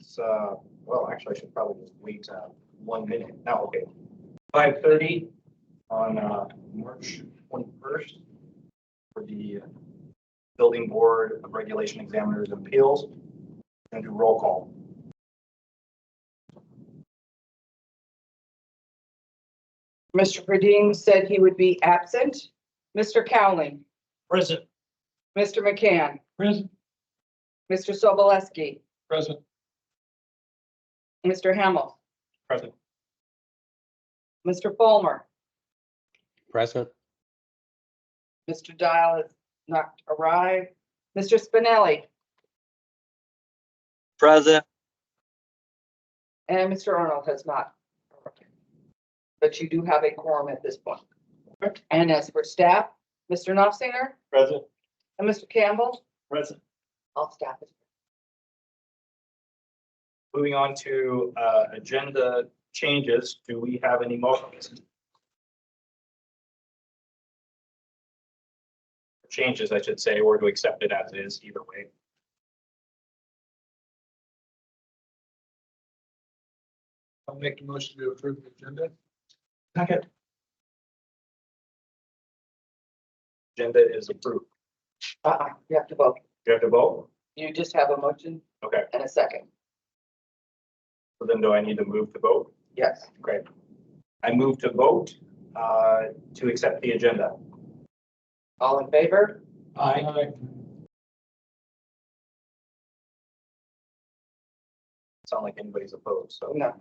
It's, well, actually, I should probably just wait 1 minute. Now, okay. 5:30 on March 21st for the Building Board of Regulation Examiners and Appeals. Going to do roll call. Mr. Pradine said he would be absent. Mr. Cowling, Present. Mr. McCann, Present. Mr. Soboleski, Present. Mr. Hamel, Present. Mr. Fulmer, Present. Mr. Dial has not arrived. Mr. Spinelli Present. and Mr. Arnold has not. But you do have a quorum at this point. And as for staff, Mr. Knopfinger Present. and Mr. Campbell, Present. all staff is. Moving on to agenda changes. Do we have any motions? Changes, I should say, or to accept it as is, either way. I'll make a motion to approve the agenda. Second. Agenda is approved. You have to vote. You have to vote? You just have a motion Okay, and a second. so then do I need to move to vote? Yes. Okay. I move to vote to accept the agenda. All in favor? Aye. Sound like anybody's opposed, so. No.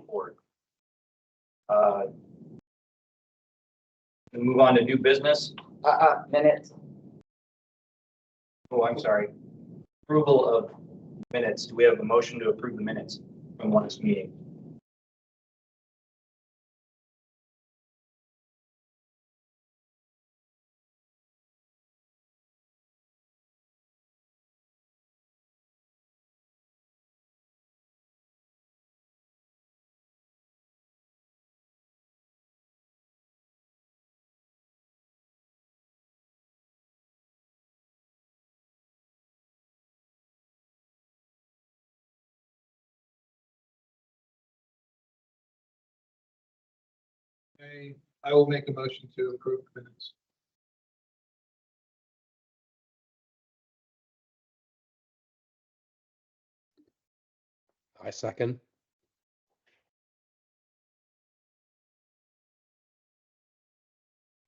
Forward. We move on to new business. Minutes. Oh, I'm sorry. Approval of minutes. Do we have a motion to approve the minutes from last meeting? I will make a motion to approve the minutes. I second.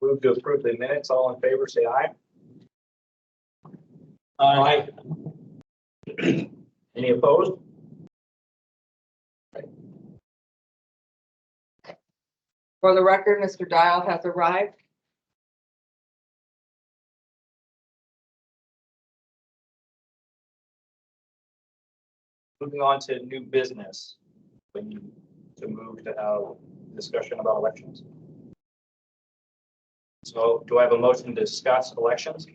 Move to approve the minutes. All in favor, say aye. Aye. Any opposed? For the record, Mr. Dial has arrived. Moving on to new business. We need to move to have discussion about elections. So do I have a motion to discuss elections?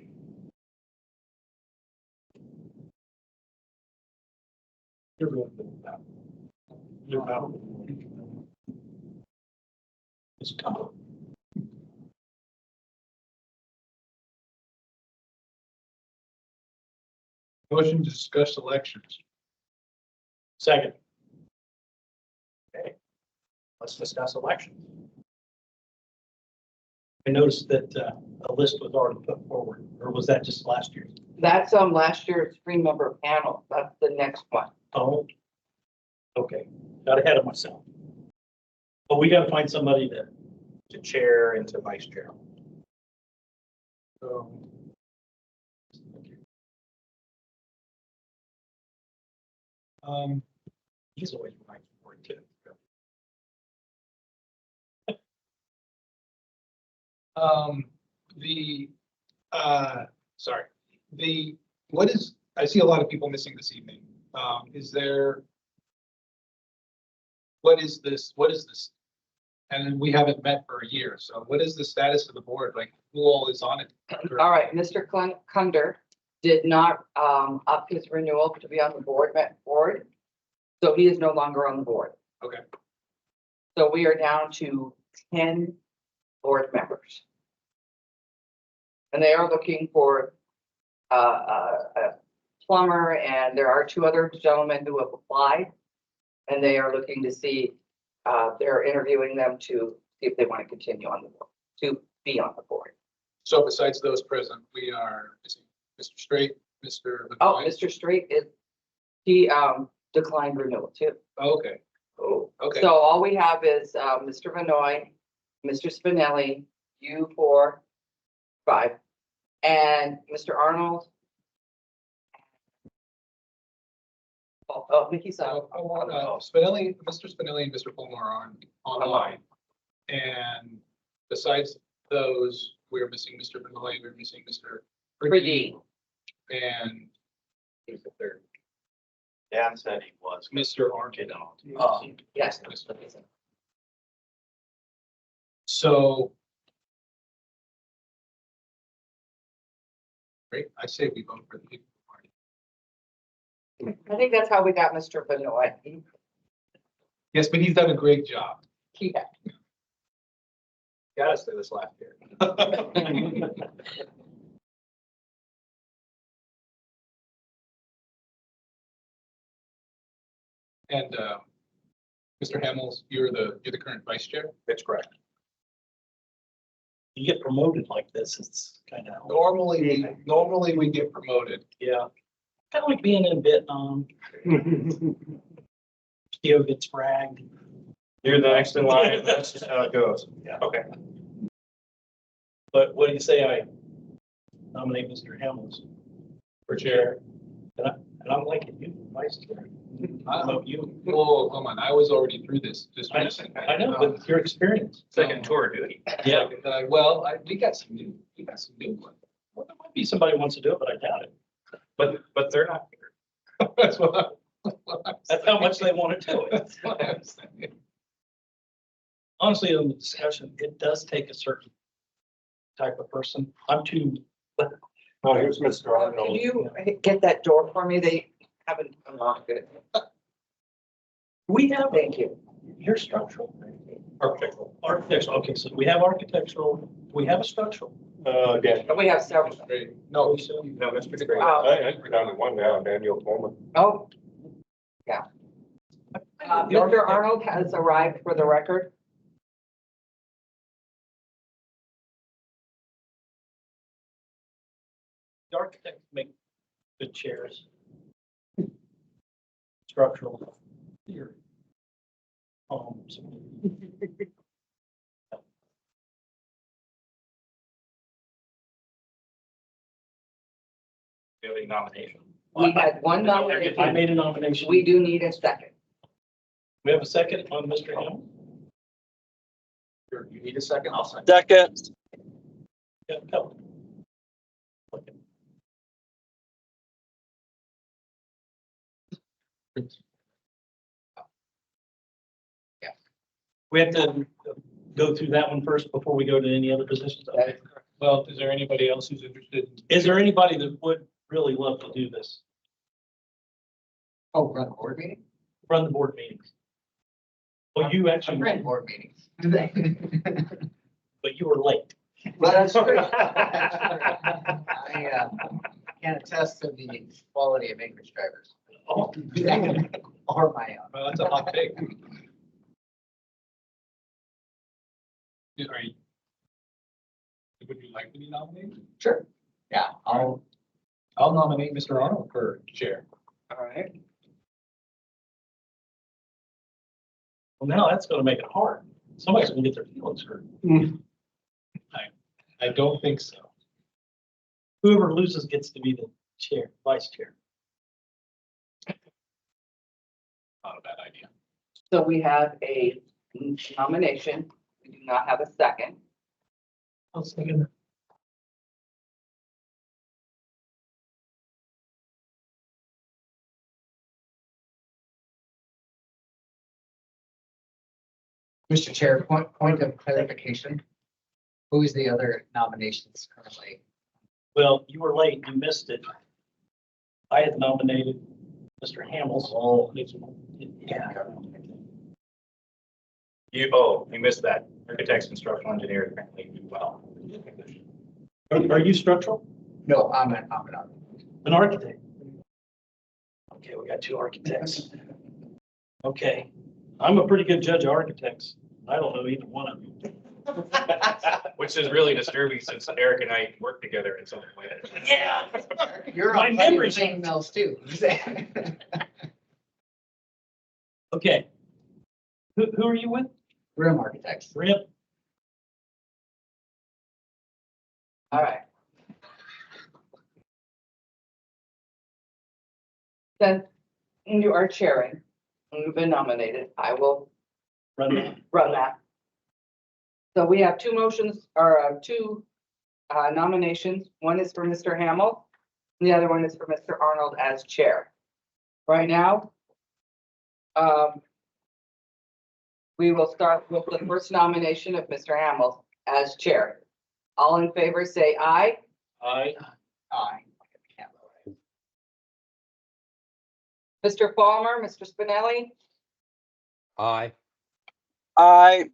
Motion to discuss elections. Second. Okay. Let's discuss elections. I noticed that a list was already put forward, or was that just last year? That's last year's three member panel. That's the next one. Oh, okay, got ahead of myself. But we gotta find somebody To chair and to vice chair. So, He's always right for it too. what is, I see a lot of people missing this evening. Is there? What is this? And we haven't met for a year, so what is the status of the board? Like, who all is on it? All right, Mr. Kunder did not up his renewal to be on the board. So he is no longer on the board. Okay. So we are down to 10 board members. And they are looking for a plumber, and there are two other gentlemen who have applied. And they are looking to see, they're interviewing them to see if they want to continue on the board, to be on the board. So besides those present, we are missing Mr. Straight, Mr. Oh, Benoit. Mr. Straight is, he declined renewal too. Okay. Oh, okay. So all we have is Mr. Vanoy, Mr. Spinelli, you 4, 5, and Mr. Arnold. Oh, Mickey's So on. I want, Spinelli, Mr. Spinelli and Mr. Fulmer are online. And besides those, we're missing Mr. Benoit, we're missing Mr. Pretty. And He's the third. Dan said he was. Mr. Arkin. Yes. So. Great, I say we vote for the people party. I think that's how we got Mr. Vanoy. Yes, but he's done a great job. Yeah. Gotta say this last year. And Mr. Hamels, you're the current vice chair? That's correct. You get promoted like this, it's kind of, Normally we get promoted. yeah. Kind of like being in Vietnam. Theo gets fragged. You're the next in line. That's just how it goes. Yeah. Okay. But what do you say I nominate Mr. Hamels for chair? And I'm liking you, vice chair. I love you. Oh, come on, I was already through this just recently. I know, but your experience. Second tour duty. Yeah. Well, we got some new ones. Well, there might be somebody who wants to do it, but I doubt it. But they're not here. That's what That's how much they want to do it. That's what I'm saying. Honestly, in the discussion, it does take a certain type of person. I'm too, Oh, here's Mr. Can you get that door for me? They haven't unlocked it. we have, Thank you. you're structural. Architectural. Architectural, okay, so we have architectural, we have a structural. Again. And we have several. Great. No, No, Mr. DeGray. Oh. I put down one now, Daniel Coleman. Oh. Yeah. Mr. Arnold has arrived for the record. The architects make good chairs. Structural. Here. So- Do you have any nomination? We had one I nomination. made a nomination. We do need a second. We have a second on Mr. Hamel. you need a second? I'll second. Second. Yeah, go. Okay. We have to go through that one first before we go to any other positions. That is correct. Well, is there anybody else who's interested? Is there anybody that would really love to do this? Oh, run board meeting? Run the board meetings? Well, you actually, board meetings. but you were late. Well, that's true. I can attest to the quality of English drivers Oh, or my own. Well, that's a hot take. Would you like to be nominated? Sure. Yeah, I'll nominate Mr. Arnold for chair. All right. well, now that's gonna make it hard. Somebody's gonna get their feelings hurt. I don't think so. Whoever loses gets to be the chair, vice chair. Not a bad idea. So we have a nomination. We do not have a second. I'll second that. Mr. Chair, point of clarification. Who is the other nominations currently? Well, you were late, you missed it. I had nominated Mr. Hamels. Oh. Yeah. You missed that. Architects and structural engineers apparently do well. Are you structural? No, I'm an An architect? Okay, we got two architects. Okay, I'm a pretty good judge of architects. I don't know either one of them. Which is really disturbing since Eric and I work together in some way. Yeah. You're My on plenty of memory's- emails too. Okay. Who are you with? Room architects. Rip? All right. Then you are chairing, and you've been nominated. I will Run that. run that. So we have two motions, or two nominations. One is for Mr. Hamel, and the other one is for Mr. Arnold as chair. Right now, we will start with the first nomination of Mr. Hamel as chair. All in favor, say aye. Aye. Aye. Mr. Palmer, Mr. Spinelli, Aye. Aye.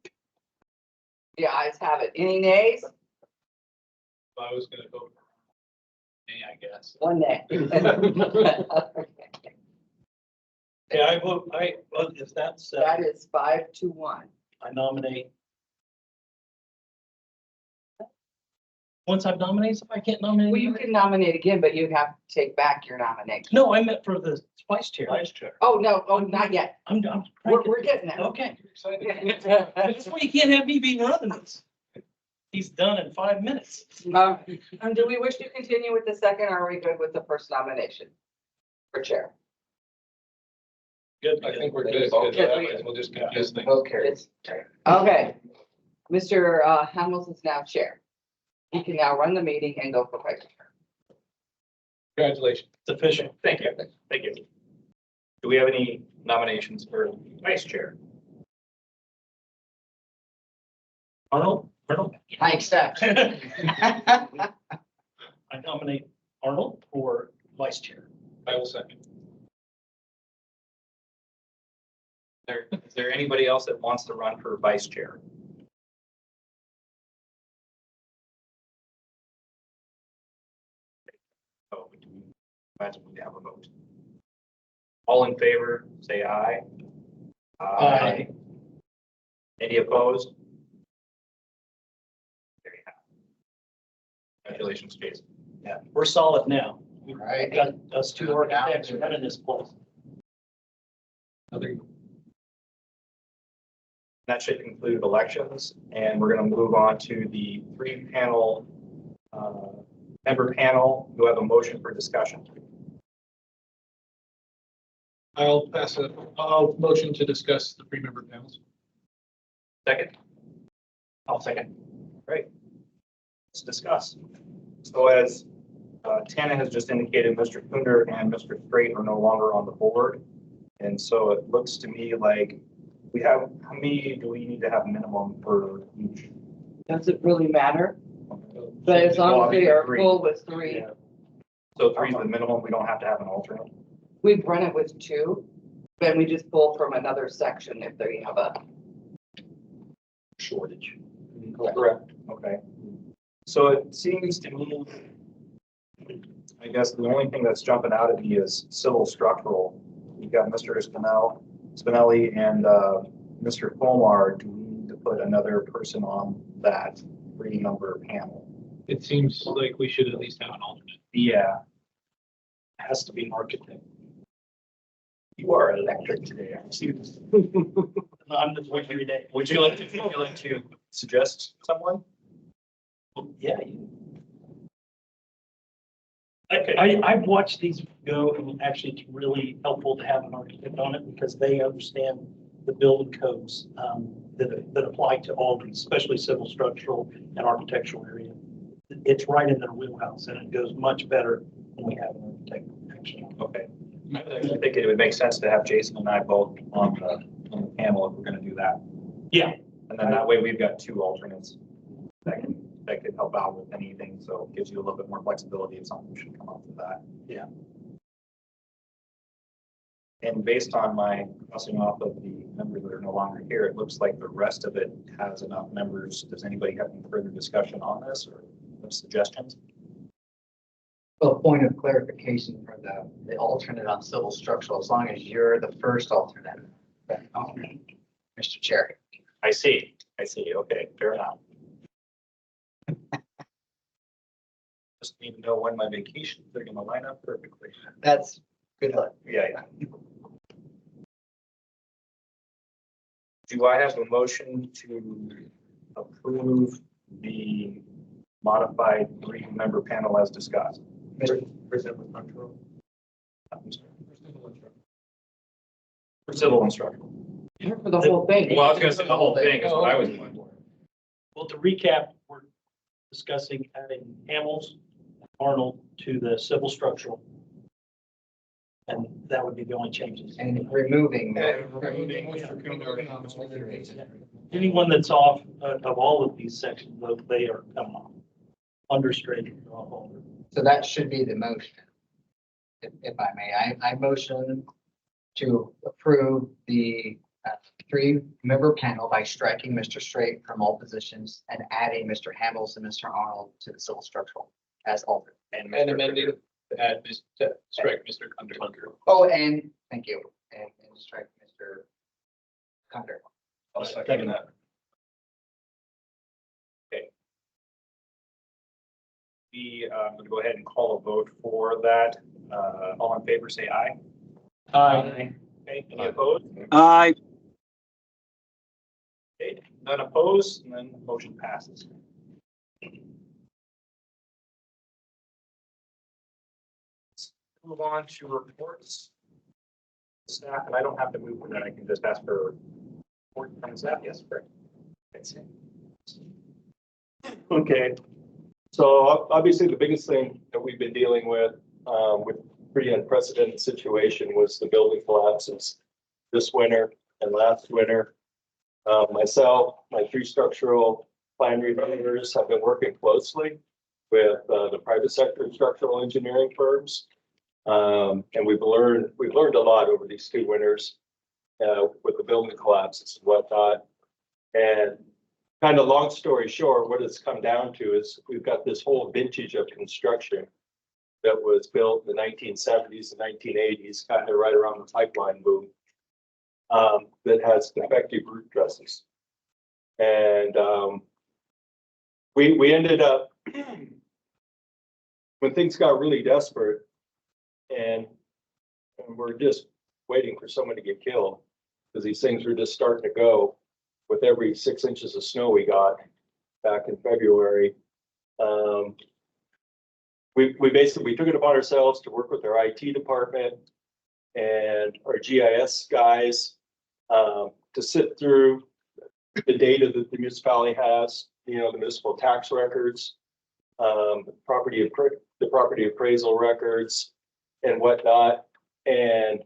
the ayes have it. Any nays? I was gonna vote. Yeah, I guess. One nay. Okay, I vote, well, if that's, That is 5-1. I nominate. Once I've nominated, if I can't nominate. Well, you can nominate again, but you have to take back your nomination. No, I meant for the vice chair. Vice chair. Oh, no, oh, not yet. I'm. We're getting there. Okay. That's why you can't have me being running this. He's done in 5 minutes. And do we wish to continue with the second, or are we good with the first nomination for chair? Good. I think we're good, because Yeah. otherwise we'll just confuse things. Both carried. Okay. Mr. Hamilton is now chair. He can now run the meeting and go for vice chair. Congratulations. It's official. Thank you, thank you. Do we have any nominations for vice chair? Arnold? Arnold? I accept. I nominate Arnold for vice chair. I will second. Is there anybody else that wants to run for vice chair? Oh, do we imagine we have a vote? All in favor, say aye. Aye. Any opposed? There you have it. Congratulations, Jason. Yeah, we're solid now. We've Right. got us two architects running this place. That should conclude elections, and we're going to move on to the three-panel member panel. Do I have a motion for discussion? I'll motion to discuss the three-member panels. Second? I'll second. Great. Let's discuss. So as Tana has just indicated, Mr. Kunder and Mr. Straight are no longer on the board. And so it looks to me like we have, how many do we need to have minimum for each? Does it really matter? But as long as they are Three. full with three, Yeah. So three is the minimum. We don't have to have an alternate. we've run it with two. Then we just pull from another section if they have a Shortage. Correct. Okay. So it seems to me, I guess the only thing that's jumping out at me is civil structural. You've got Mr. Spinelli and Mr. Pomar. Do we need to put another person on that three-member panel? It seems like we should at least have an alternate. Yeah, Has to be an architect. you are electric today. I see. I'm the voice every day. Would you like to suggest someone? Yeah. I've watched these go, and actually it's really helpful to have an architect on it because they understand the building codes that apply to all these, especially civil, structural, and architectural area. It's right in their wheelhouse, and it goes much better when we have an architect actually. Okay. I think it would make sense to have Jason and I both on the panel if we're going to do that. Yeah. And then that way we've got two alternates that can help out with anything. So it gives you a little bit more flexibility if something should come up with that. Yeah. And based on my crossing off of the members that are no longer here, it looks like the rest of it has enough members. Does anybody have any further discussion on this or suggestions? Well, point of clarification for the alternate on civil structural, as long as you're the first alternate. Mr. Chair, I see. Okay, fair enough. Just need to know when my vacations are gonna line up perfectly. that's good luck. Yeah. Do I have a motion to approve the modified three-member panel as discussed? For civil instructional. For the whole thing. Well, I was gonna say the whole thing is what I was going for. Well, to recap, we're discussing adding Hamels, Arnold to the civil structural. And that would be the only changes. And removing. Anyone that's off of all of these sections, though, they are coming off. Understated. So that should be the motion. If I may, I motion to approve the three-member panel by striking Mr. Straight from all positions and adding Mr. Hamels and Mr. Arnold to the civil structural as alternate. And amending to add, to strike Mr. Hunter. Oh, and thank you, and strike Mr. Cunder. I'll second that. Okay. I'm gonna go ahead and call a vote for that. All in favor, say aye. Aye. Okay, any opposed? Aye. Okay, none opposed, and then the motion passes. Let's move on to reports. Staff, and I don't have to move for that, I can just ask for report from staff, yes, correct. Okay, so obviously the biggest thing that we've been dealing with pretty unprecedented situation was the building collapses this winter and last winter. Myself, my three structural plan reviewers have been working closely with the private sector structural engineering firms. And we've learned a lot over these two winters with the building collapses and whatnot. And kind of long story short, what it's come down to is we've got this whole vintage of construction that was built in the 1970s and 1980s, kind of right around the pipeline boom, that has defective roof trusses. And we ended up, when things got really desperate, and we're just waiting for someone to get killed, because these things were just starting to go with every 6 inches of snow we got back in February. We basically took it upon ourselves to work with our IT department and our GIS guys to sit through the data that the municipality has, the municipal tax records, the property appraisal records and whatnot. And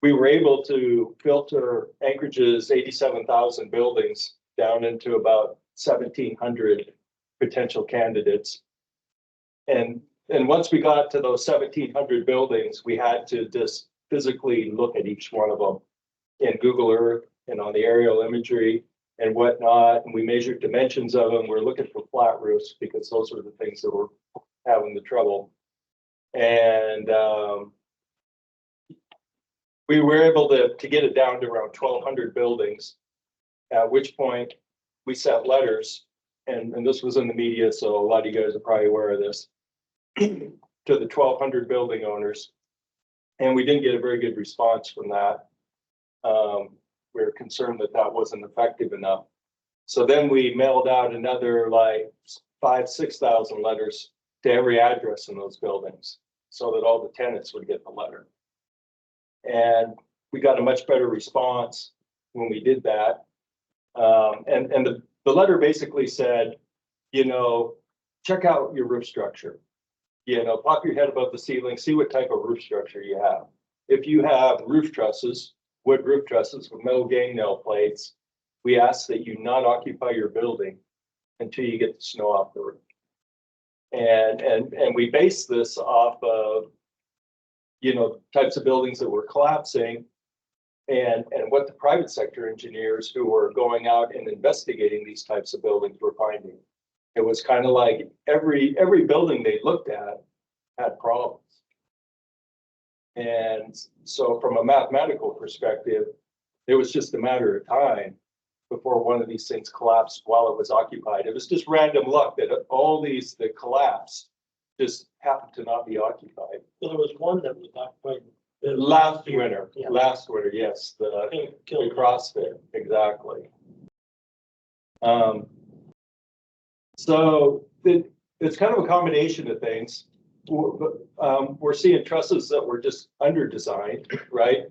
we were able to filter Anchorage's 87,000 buildings down into about 1,700 potential candidates. And once we got to those 1,700 buildings, we had to just physically look at each one of them in Google Earth and on the aerial imagery and whatnot. And we measured dimensions of them. We're looking for flat roofs because those were the things that were having the trouble. And we were able to get it down to around 1,200 buildings, at which point we sent letters, and this was in the media, so a lot of you guys are probably aware of this, to the 1,200 building owners. And we didn't get a very good response from that. We were concerned that that wasn't effective enough. So then we mailed out another like 5,000-6,000 letters to every address in those buildings so that all the tenants would get the letter. And we got a much better response when we did that. And the letter basically said, check out your roof structure. Pop your head above the ceiling, see what type of roof structure you have. If you have roof trusses, wood roof trusses with metal gang nail plates, we ask that you not occupy your building until you get the snow off the roof. And we base this off of, types of buildings that were collapsing and what the private sector engineers who were going out and investigating these types of buildings were finding. It was kind of like every building they looked at, had problems. And so from a mathematical perspective, it was just a matter of time before one of these things collapsed while it was occupied. It was just random luck that all these that collapsed just happened to not be occupied. Well, there was one that was not quite. Last year. winter, Yeah. yes, I the think it killed. CrossFit, exactly. So it's kind of a combination of things. We're seeing trusses that were just under designed, right?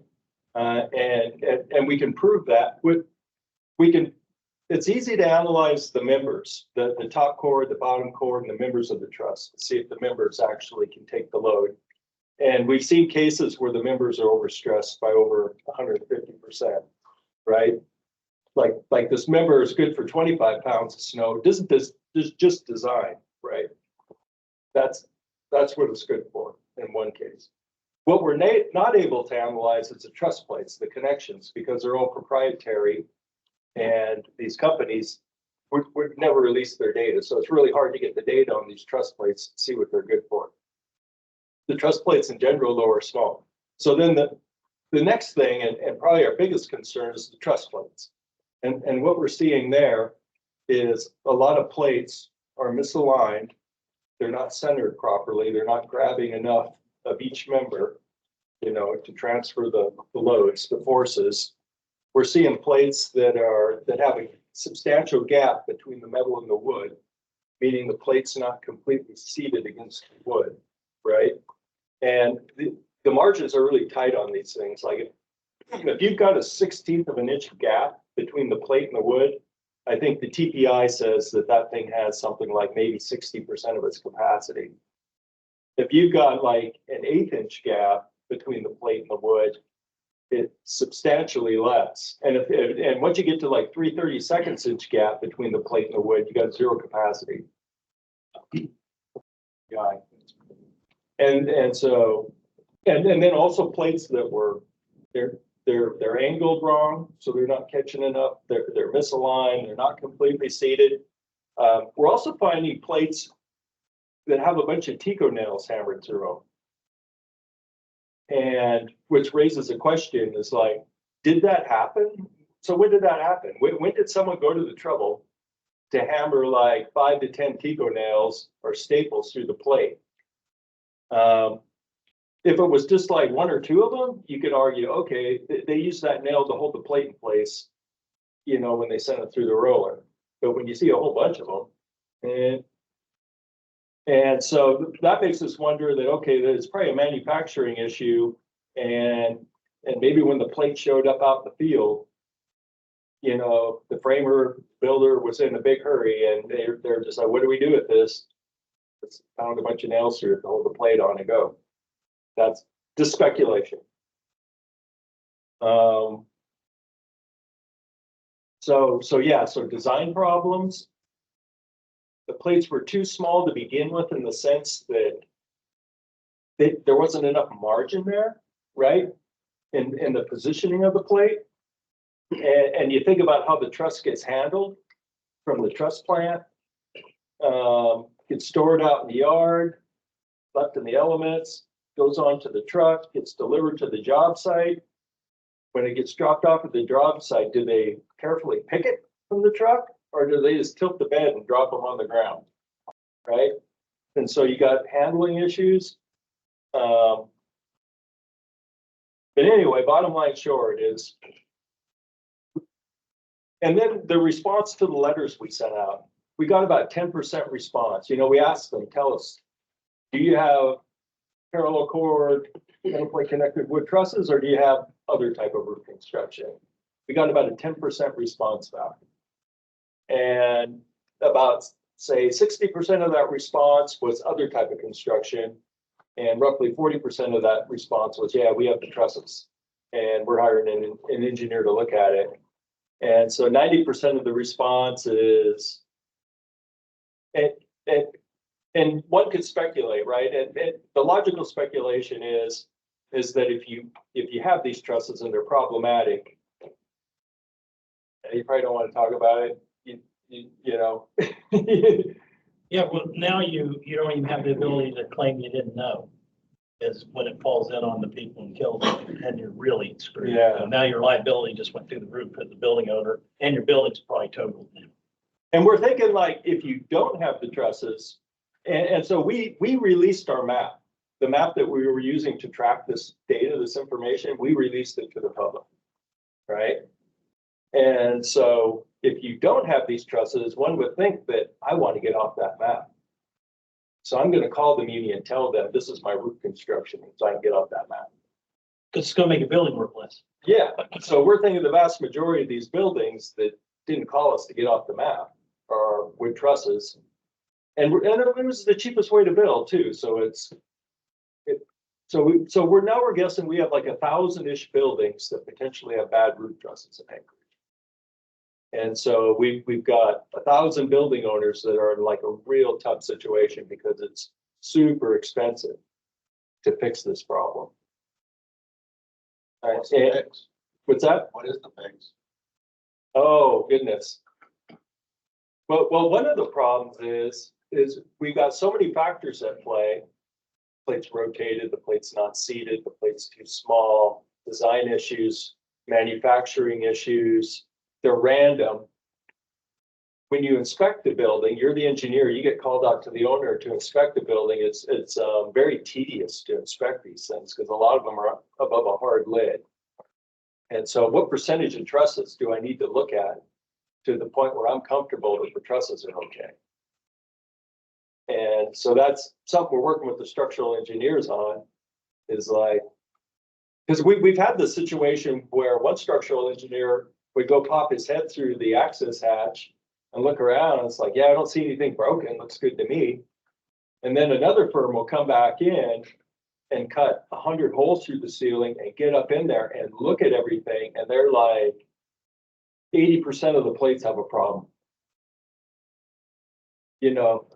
And we can prove that it's easy to analyze the members, the top core, the bottom core, and the members of the truss, see if the members actually can take the load. And we've seen cases where the members are overstressed by over 150%, right? Like this member is good for 25 pounds of snow. Doesn't this just design, right? That's what it's good for in one case. What we're not able to analyze is the truss plates, the connections, because they're all proprietary, and these companies would never release their data. So it's really hard to get the data on these truss plates and see what they're good for. The truss plates in general, though, are small. So then the next thing, and probably our biggest concern, is the truss plates. And what we're seeing there is a lot of plates are misaligned. They're not centered properly. They're not grabbing enough of each member, to transfer the loads, the forces. We're seeing plates that have a substantial gap between the metal and the wood, meaning the plate's not completely seated against the wood, right? And the margins are really tight on these things. Like if you've got a 1/16 of an inch gap between the plate and the wood, I think the TPI says that thing has something like maybe 60% of its capacity. If you've got like an 1/8 inch gap between the plate and the wood, it's substantially less. And once you get to like 3/32 inch gap between the plate and the wood, you got zero capacity. Yeah. And so, and then also plates that were, they're angled wrong, so they're not catching enough. They're misaligned. They're not completely seated. We're also finding plates that have a bunch of Tico nails hammered through them, and which raises a question: is like, did that happen? So when did that happen? When did someone go to the trouble to hammer like 5 to 10 Tico nails or staples through the plate? If it was just like 1 or 2 of them, you could argue, okay, they used that nail to hold the plate in place, when they sent it through the roller. But when you see a whole bunch of them, and so that makes us wonder that, okay, that it's probably a manufacturing issue, and maybe when the plate showed up out in the field, the framer builder was in a big hurry, and they're just like, what do we do with this? It's found a bunch of nails through it to hold the plate on and go. That's just speculation. So design problems. The plates were too small to begin with, in the sense that there wasn't enough margin there, right? In the positioning of the plate. And you think about how the truss gets handled from the truss plant, gets stored out in the yard, left in the elements, goes onto the truck, gets delivered to the job site. When it gets dropped off at the job site, do they carefully pick it from the truck, or do they just tilt the bed and drop them on the ground, right? And so you got handling issues. But anyway, bottom line short is, and then the response to the letters we sent out, we got about 10% response. We asked them, tell us, do you have parallel cord, plate connected wood trusses, or do you have other type of roof construction? We got about a 10% response back. And about, say, 60% of that response was other type of construction. And roughly 40% of that response was, yeah, we have the trusses, and we're hiring an engineer to look at it. And so 90% of the response is, and one could speculate, right? And the logical speculation is that if you have these trusses and they're problematic, you probably don't want to talk about it. Yeah, well, now you don't even have the ability to claim you didn't know. Is when it falls in on the people and kills them, and you're really screwed. Yeah. So now your liability just went through the roof as the building owner, and your building's probably totaled now. And we're thinking like, if you don't have the trusses, and so we released our map. The map that we were using to track this data, this information, we released it to the public, right? And so if you don't have these trusses, one would think that I want to get off that map. So I'm gonna call the muni and tell them, this is my roof construction, so I can get off that map. Because it's gonna make your building worth less. Yeah, so we're thinking the vast majority of these buildings that didn't call us to get off the map are with trusses. And it was the cheapest way to build too, so so we're guessing we have like 1,000-ish buildings that potentially have bad roof trusses in Anchorage. And so we've got 1,000 building owners that are in like a real tough situation because it's super expensive to fix this problem. All right, and- what's that? What is the fix? Oh, goodness. Well, one of the problems is we've got so many factors at play. Plate's rotated, the plate's not seated, the plate's too small, design issues, manufacturing issues, they're random. When you inspect the building, you're the engineer, you get called out to the owner to inspect the building. It's very tedious to inspect these things because a lot of them are above a hard lid. And so what percentage of trusses do I need to look at to the point where I'm comfortable that the trusses are okay? And so that's something we're working with the structural engineers on, is like, because we've had this situation where one structural engineer would go pop his head through the access hatch and look around, and it's like, yeah, I don't see anything broken, looks good to me. And then another firm will come back in and cut 100 holes through the ceiling and get up in there and look at everything, and they're like, 80% of the plates have a problem. You know,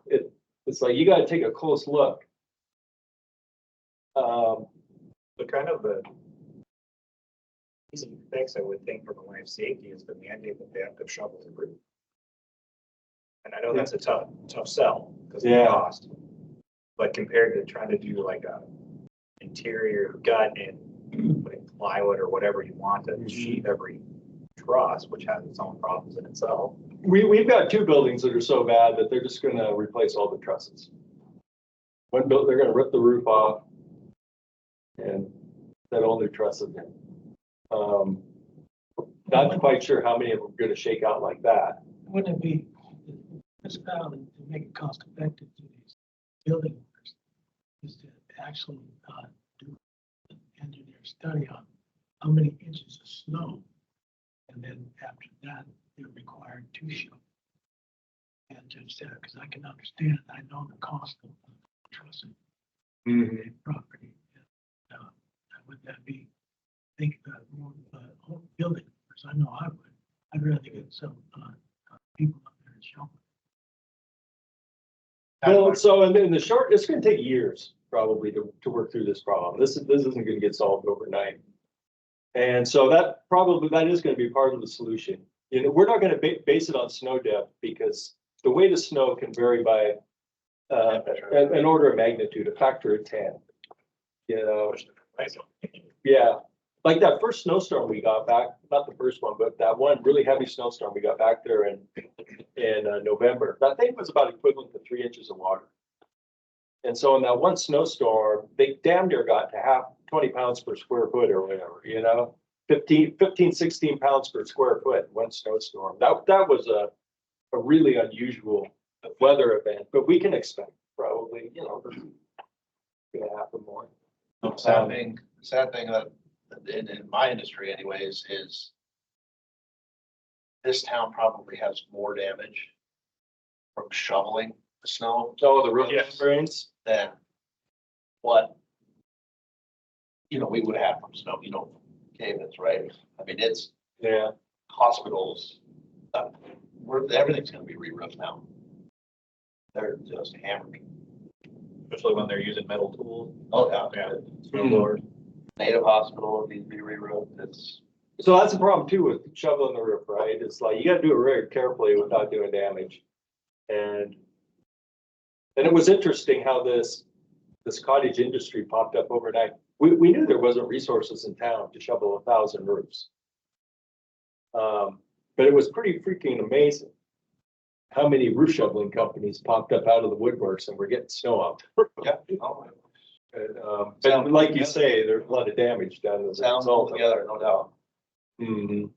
it's like, you gotta take a close look. The kind of the easy fix, I would think, for the life safety is the mandate that they have to shovel the roof. And I know that's a tough sell because of the Yeah. cost. But compared to trying to do like a interior gut and putting plywood or whatever you want to sheathe every truss, which has its own problems in itself. We've got two buildings that are so bad that they're just gonna replace all the trusses. They're gonna rip the roof off and set all new trusses in. Not quite sure how many of them are gonna shake out like that. Wouldn't it be municipality to make it cost effective to these building owners is to actually do an engineer study on how many inches of snow? And then after that, they're required to show. And just because I can understand, I know the cost of trussing a property. Would that be, think about more of the whole building, because I know I would. I'd rather get some people up there and show. Well, so in the short, it's gonna take years probably to work through this problem. This isn't gonna get solved overnight. And so that is gonna be part of the solution. You know, we're not gonna base it on snow depth because the weight of snow can vary by an order of magnitude, a factor of 10. You know, yeah, like that first snowstorm we got back, not the first one, but that one really heavy snowstorm we got back there in November. That thing was about equivalent to 3 inches of water. And so in that one snowstorm, they damn near got to 20 pounds per square foot or whatever, you know, 16 pounds per square foot, one snowstorm. That was a really unusual weather event, but we can expect probably, you know, gonna happen more. Sad thing that in my industry anyways, is this town probably has more damage from shoveling the snow Oh, the roof Yes. membranes? than what, we would have from snow, cave-ins, right? I mean, it's Yeah. hospitals, everything's gonna be re-roofed now. They're just hammered. Especially when they're using metal tools. Oh, yeah. Yeah. Snowblowers. Native hospital needs to be re-roofed. It's, So that's a problem too with shoveling the roof, right? It's like, you gotta do it very carefully without doing damage. And And it was interesting how this cottage industry popped up overnight. We knew there wasn't resources in town to shovel 1,000 roofs. But it was pretty freaking amazing how many roof shoveling companies popped up out of the woodworks and were getting snow out. Yeah. But like you say, there's a lot of damage done as a Sounds all result of together, no doubt. Mhm.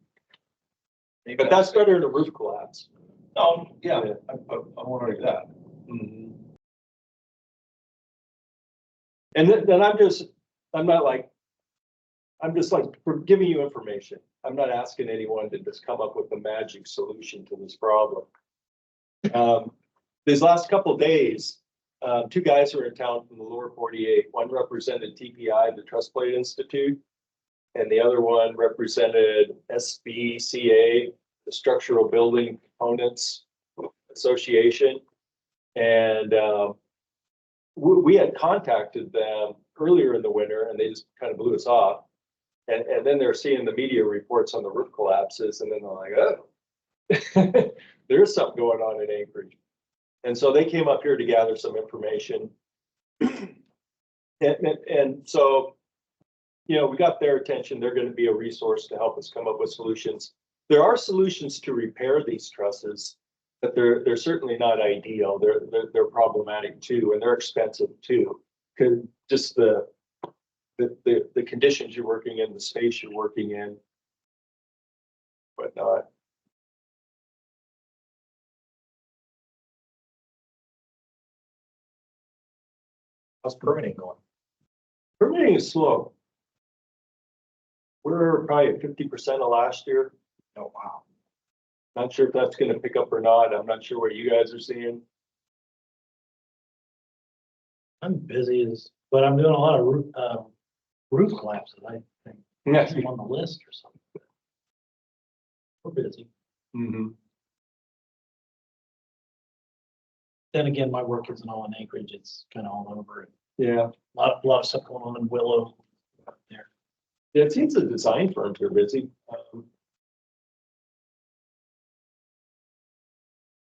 But that's better than a roof collapse. Oh, yeah, I won't argue that. Mhm. And then I'm just like for giving you information. I'm not asking anyone to just come up with a magic solution to this problem. These last couple of days, two guys were in town from the lower 48. One represented TPI, the Truss Plate Institute, and the other one represented SBCA, the Structural Building Components Association. And we had contacted them earlier in the winter and they just kind of blew us off. And then they're seeing the media reports on the roof collapses and then they're like, oh, there's something going on in Anchorage. And so they came up here to gather some information. And so, you know, we got their attention. They're going to be a resource to help us come up with solutions. There are solutions to repair these trusses, but they're certainly not ideal. They're problematic too, and they're expensive too. Because just the conditions you're working in, the space you're working in, whatnot. How's permitting going? Permitting is slow. We're probably at 50% of last year. Oh, wow. Not sure if that's going to pick up or not. I'm not sure what you guys are seeing. I'm busy but I'm doing a lot of roof collapses, I think. Yeah. I'm on the list or something. We're busy. Mm-hmm. Then again, my work isn't all in Anchorage, it's kind of all over. Yeah. A lot of stuff going on in Willow up there. Yeah, it seems the design firms are busy.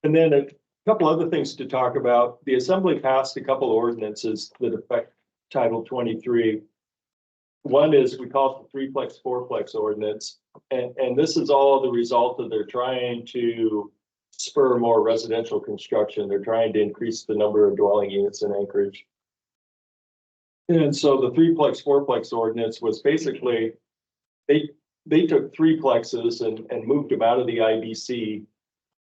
And then a couple other things to talk about. The Assembly passed a couple ordinances that affect Title 23. One is, we call it the 3-plex, 4-plex ordinance. And this is all the result of they're trying to spur more residential construction. They're trying to increase the number of dwelling units in Anchorage. And so the 3-plex, 4-plex ordinance was basically, they took 3-plexes and moved them out of the IBC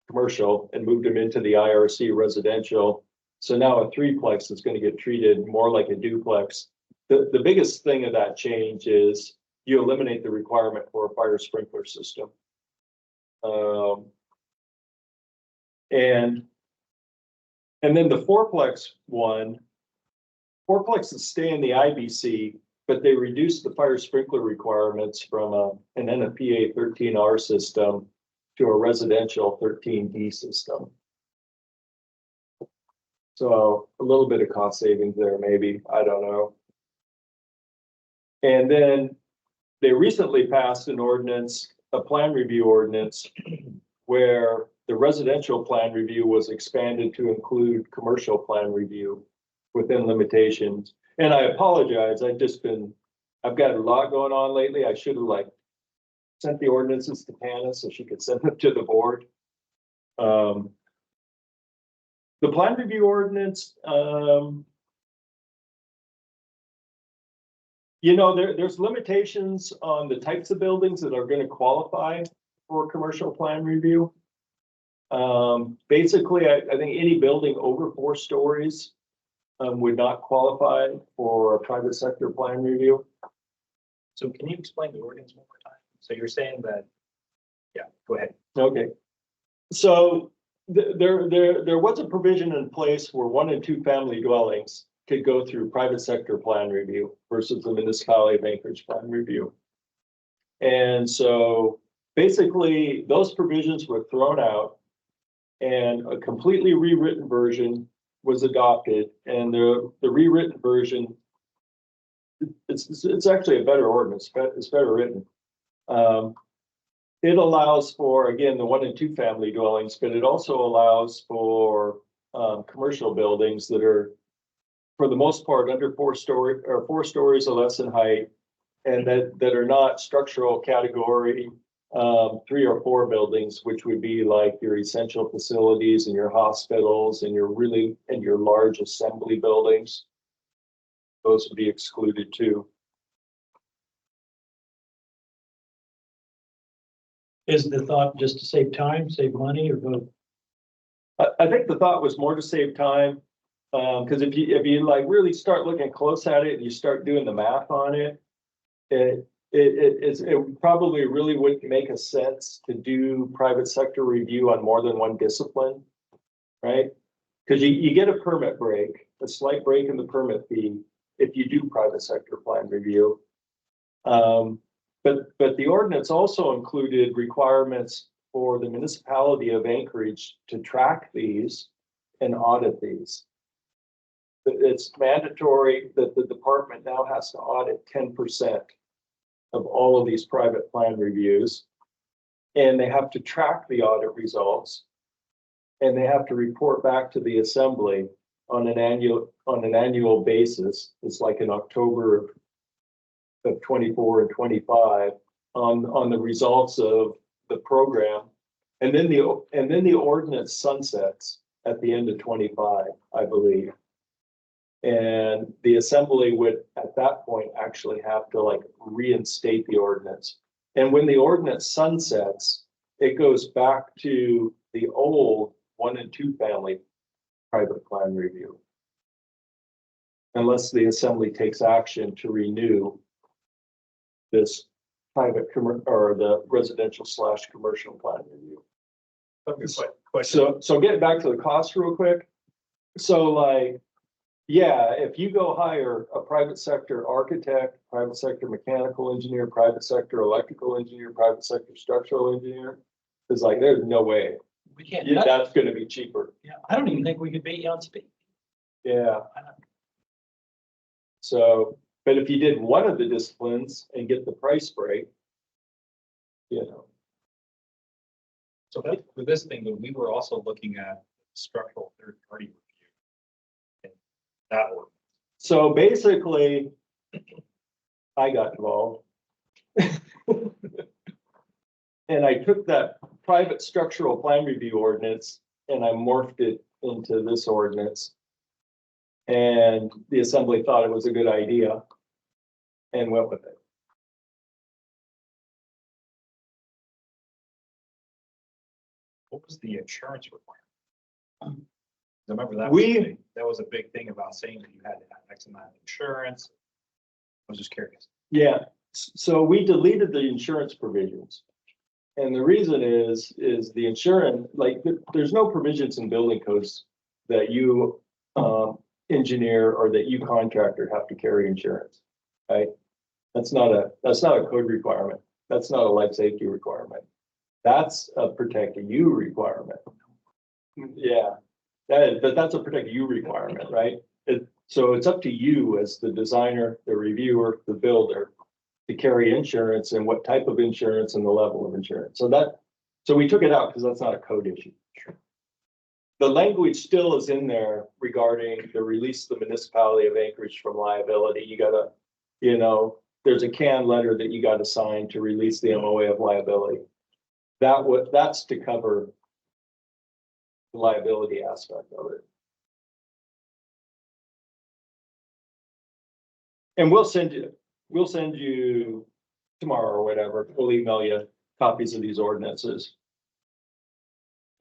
commercial and moved them into the IRC residential. So now a 3-plex is going to get treated more like a duplex. The biggest thing of that change is you eliminate the requirement for a fire sprinkler system. And then the 4-plex one, 4-plexes stay in the IBC, but they reduce the fire sprinkler requirements from an NFPA 13R system to a residential 13D system. So a little bit of cost savings there, maybe, I don't know. And then they recently passed an ordinance, a plan review ordinance, where the residential plan review was expanded to include commercial plan review within limitations. And I apologize, I've got a lot going on lately. I should have sent the ordinances to Hannah so she could send them to the board. The plan review ordinance, you know, there's limitations on the types of buildings that are going to qualify for commercial plan review. Basically, I think any building over 4 stories would not qualify for a private sector plan review. So can you explain the ordinance one more time? So you're saying that, yeah, go ahead. Okay. So there was a provision in place where 1 and 2 family dwellings could go through private sector plan review versus the municipality of Anchorage plan review. And so basically those provisions were thrown out and a completely rewritten version was adopted. And the rewritten version, it's actually a better ordinance, but it's better written. It allows for, again, the 1 and 2 family dwellings, but it also allows for commercial buildings that are, for the most part, under 4 story or 4 stories or less in height, and that are not structural category 3 or 4 buildings, which would be like your essential facilities and your hospitals and your large assembly buildings. Those would be excluded too. Is the thought just to save time, save money, or both? I think the thought was more to save time. Because if you like really start looking close at it and you start doing the math on it, it probably really wouldn't make a sense to do private sector review on more than one discipline, right? Because you get a permit break, a slight break in the permit fee if you do private sector plan review. But the ordinance also included requirements for the municipality of Anchorage to track these and audit these. It's mandatory that the department now has to audit 10% of all of these private plan reviews. And they have to track the audit results. And they have to report back to the assembly on an annual basis. It's like in October of 24 and 25 on the results of the program. And then the ordinance sunsets at the end of 25, I believe. And the assembly would, at that point, actually have to like reinstate the ordinance. And when the ordinance sunsets, it goes back to the old 1 and 2 family private plan review. Unless the assembly takes action to renew this private or the residential / commercial plan review. So getting back to the cost real quick. So like, yeah, if you go hire a private sector architect, private sector mechanical engineer, private sector electrical engineer, private sector structural engineer, it's like, there's no way. We can't. That's gonna be cheaper. Yeah, I don't even think we could beat you on speed. Yeah. So, but if you did one of the disciplines and get the price break, you know. So for this thing, we were also looking at structural third party review. And that work. So basically, I got involved. And I took that private structural plan review ordinance and I morphed it into this ordinance. And the assembly thought it was a good idea and went with it. What was the insurance requirement? I remember that. That was a big thing about saying that you had to have X amount of insurance. I was just curious. Yeah, so we deleted the insurance provisions. And the reason is the insurance, like, there's no provisions in building codes that you engineer or that you contractor have to carry insurance, right? That's not a code requirement. That's not a life safety requirement. That's a protect you requirement. Yeah, but that's a protect you requirement, right? So it's up to you as the designer, the reviewer, the builder to carry insurance and what type of insurance and the level of insurance. So we took it out because that's not a code issue. The language still is in there regarding the release of the municipality of Anchorage from liability. You gotta, there's a canned letter that you gotta sign to release the MOA of liability. That's to cover the liability aspect of it. And we'll send you tomorrow or whatever. We'll email you copies of these ordinances.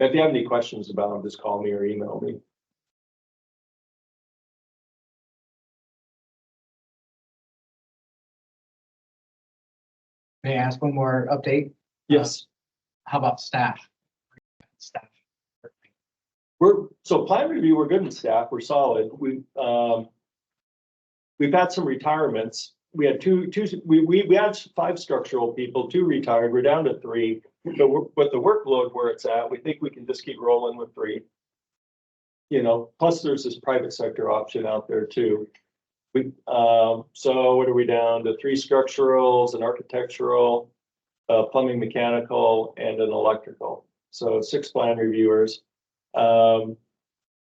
If you have any questions about them, just call me or email me. May I ask one more update? Yes. How about staff? Staff. So plan review, we're good in staff, we're solid. We've had some retirements. We had we had 5 structural people, 2 retired, we're down to 3. But the workload where it's at, we think we can just keep rolling with 3. Plus there's this private sector option out there too. So what are we down to? 3 structurals, an architectural, plumbing, mechanical, and an electrical. So 6 plan reviewers.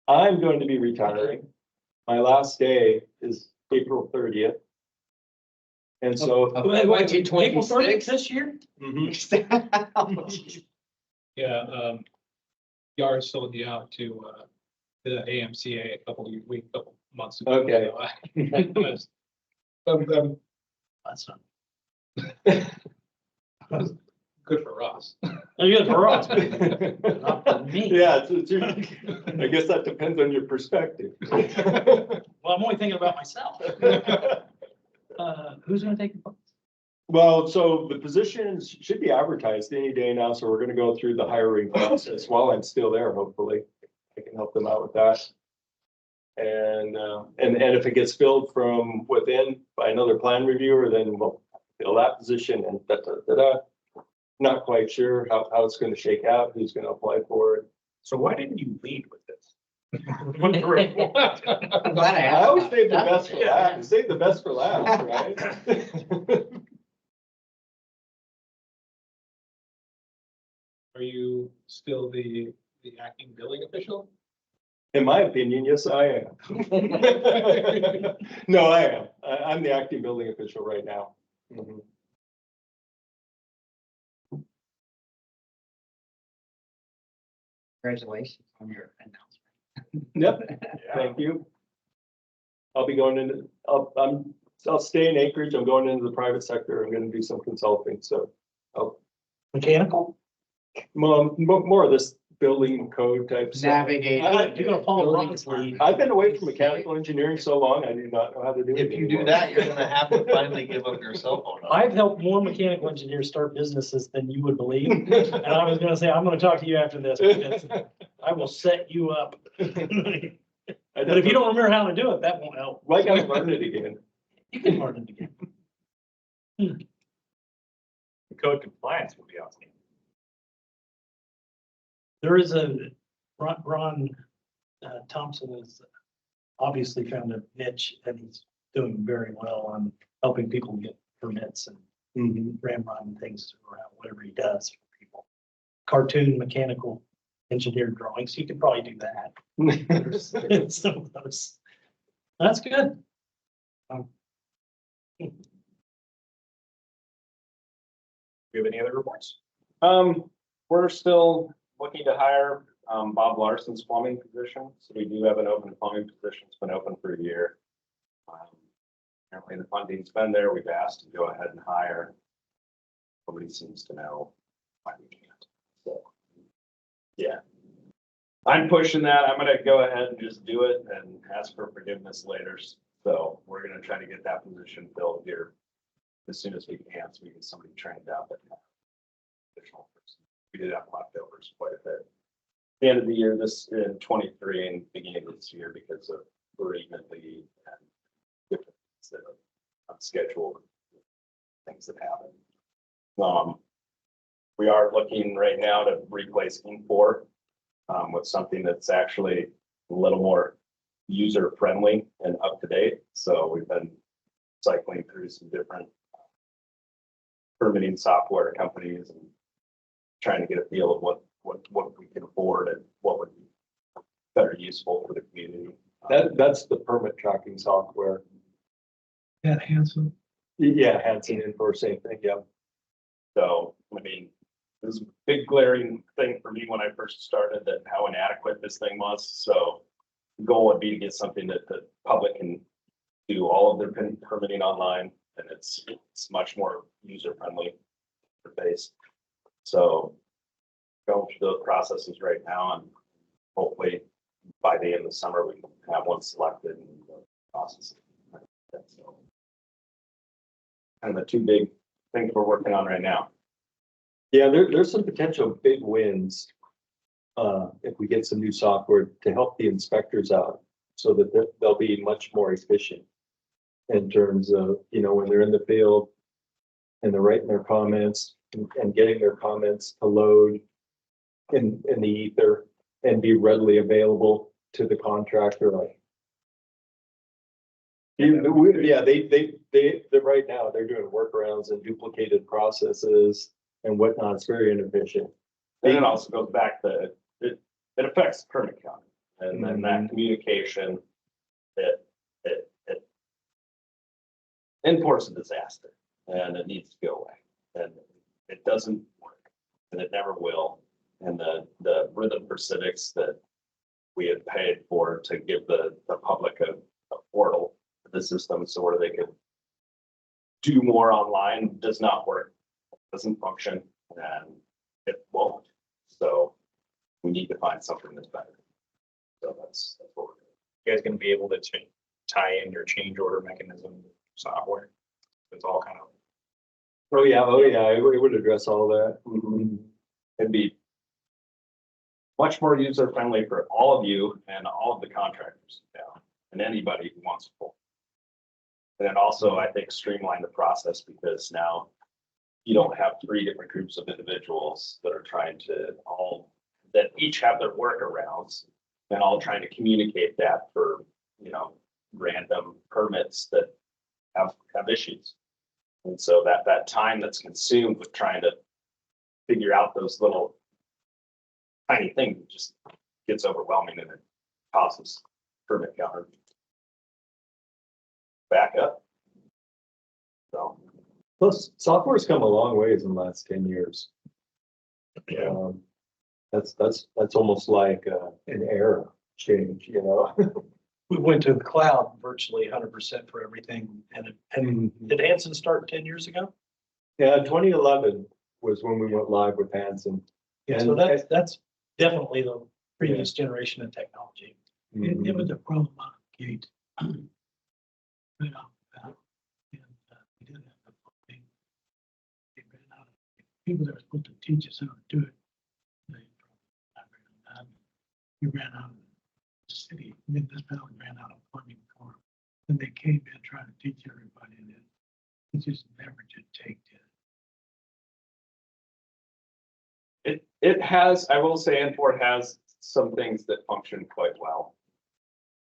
I'm going to be retiring. My last day is April 30th. And so, Wait, April 30th 26? this year? mhm, Yeah, Yara sold you out to, the AMCA a couple months ago. Okay. So, That's not. good for us. Good for us, but not for me. yeah, I guess that depends on your perspective. Well, I'm only thinking about myself. Who's gonna take the place? Well, so the positions should be advertised any day now, so we're gonna go through the hiring process while I'm still there, hopefully. I can help them out with that. And if it gets filled from within by another plan reviewer, then we'll fill that position and da. Not quite sure how it's gonna shake out, who's gonna apply for it. So why didn't you lead with this? I'm glad I I asked. always save the best for last, save the best for last, right? Are you still the acting billing official? In my opinion, yes, I am. No, I am. I'm the acting building official right now. Mhm. Congratulations on your announcement. Yep, thank you. I'll be going into, I'll stay in Anchorage. I'm going into the private sector. I'm gonna do some consulting, so. Mechanical? More of this building code type stuff. Navigate. You're gonna follow Ron's lead. I've been away from mechanical engineering so long, I do not know how to do it. If you do anymore. that, you're gonna have to finally give up your cell phone. number. I've helped more mechanical engineers start businesses than you would believe. And I was gonna say, I'm gonna talk to you after this, because I will set you up. But if you don't remember how to do it, that won't help. Why gotta learn it again? You can learn it again. The code compliance would be outstanding. There is Ron Thompson has obviously found a niche, and he's doing very well on helping people get permits and Mhm. ramrod things around whatever he does for people. Cartoon mechanical engineer drawings, you could probably do that. There's some of those. That's good. Do you have any other reports? We're still looking to hire, Bob Larson's plumbing position. So we do have an open plumbing position. It's been open for a year. Apparently the funding's been there. We've asked to go ahead and hire. Nobody seems to know why we can't. So, yeah. I'm pushing that. I'm gonna go ahead and just do it and ask for forgiveness later. So we're gonna try to get that position filled here as soon as we can, so we get somebody trained up and additional person. We did have leftovers quite a bit. The end of the year, this in 23 and beginning of this year because of bereavement leave and different things that are unscheduled, things that happen. We are looking right now to replace Infor with something that's actually a little more user friendly and up to date. So we've been cycling through some different permitting software companies and trying to get a feel of what we can afford and what would be better useful for the community. That's the permit tracking software. Yeah, handsome. Yeah, Hanson Infor, same thing, yeah. So, I mean, it was a big glaring thing for me when I first started that how inadequate this thing was. So the goal would be to get something that the public can do all of their permitting online, and it's much more user friendly interface. So going through those processes right now, and hopefully by the end of the summer, we can have one selected and process. So kind of the two big things we're working on right now. Yeah, there's some potential big wins. If we get some new software to help the inspectors out so that they'll be much more efficient. In terms of, when they're in the field and they're writing their comments and getting their comments to load in the ether and be readily available to the contractor. They're right now, they're doing workarounds and duplicated processes and whatnot. It's very inefficient. And it also goes back to, it affects permit count. And then that communication, it enforces a disaster and it needs to go away. And it doesn't work and it never will. And the Rhythm for Civics that we had paid for to give the public a portal to the system so where they could do more online does not work, doesn't function, and it won't. So we need to find something that's better. So that's what we're doing. You guys gonna be able to tie in your change order mechanism software? It's all kind of, Oh, yeah, it would address all that. It'd be much more user friendly for all of you and all of the contractors now, and anybody who wants to pull. And then also, I think, streamline the process because now you don't have 3 different groups of individuals that are trying to that each have their workarounds and all trying to communicate that for, random permits that have issues. And so that time that's consumed with trying to figure out those little tiny things just gets overwhelming and it causes permit counter back up. So, Plus, software's come a long ways in the last 10 years. That's almost like an era change, We went to the cloud virtually 100% for everything. And did Hanson start 10 years ago? Yeah, 2011 was when we went live with Hanson. Yeah, so that's definitely the previous generation of technology. It was a problem on gate. Right off the bat. And we did have the funding. They ran out of people that were supposed to teach us how to do it. They we ran out of the city, municipality ran out of funding for them. And they came in trying to teach everybody and it just never did take to it has, I will say, N4 has some things that function quite well.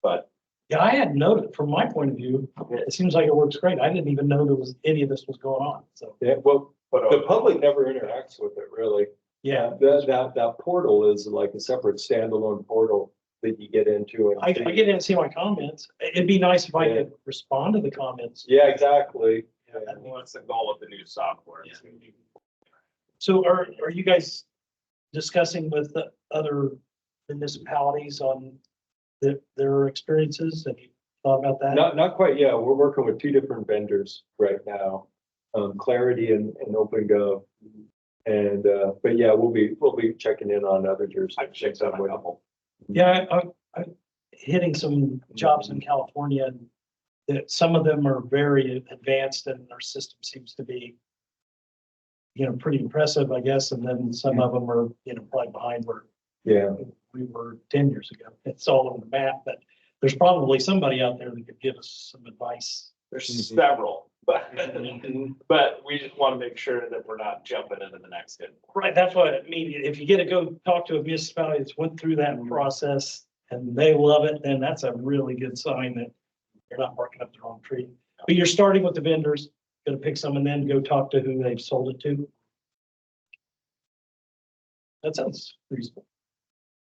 But Yeah, I hadn't noted, from my point of view, it seems like it works great. I didn't even know there was any of this was going on, so. Yeah, well, the public never interacts with it, really. Yeah, That portal is like a separate standalone portal that you get into. And I get in and see my comments. It'd be nice if I could respond to the comments. Yeah, exactly. and what's the goal of the new software? So are you guys discussing with the other municipalities on their experiences? Have you thought about that? Not quite yet. We're working with 2 different vendors right now, Clarity and OpenGov. And, but yeah, we'll be checking in on other jurisdictions. I've checked out a couple. Yeah, I'm hitting some jobs in California and that some of them are very advanced and our system seems to be, pretty impressive, I guess. And then some of them are, probably behind where we were 10 years ago. It's all over the map, but there's probably somebody out there that could give us some advice. There's several, but we just want to make sure that we're not jumping into the next hit. Right, that's what I mean. If you get to go talk to a municipality that's went through that process and they love it, then that's a really good sign that you're not barking up the wrong tree. But you're starting with the vendors, gonna pick some and then go talk to who they've sold it to. That sounds reasonable.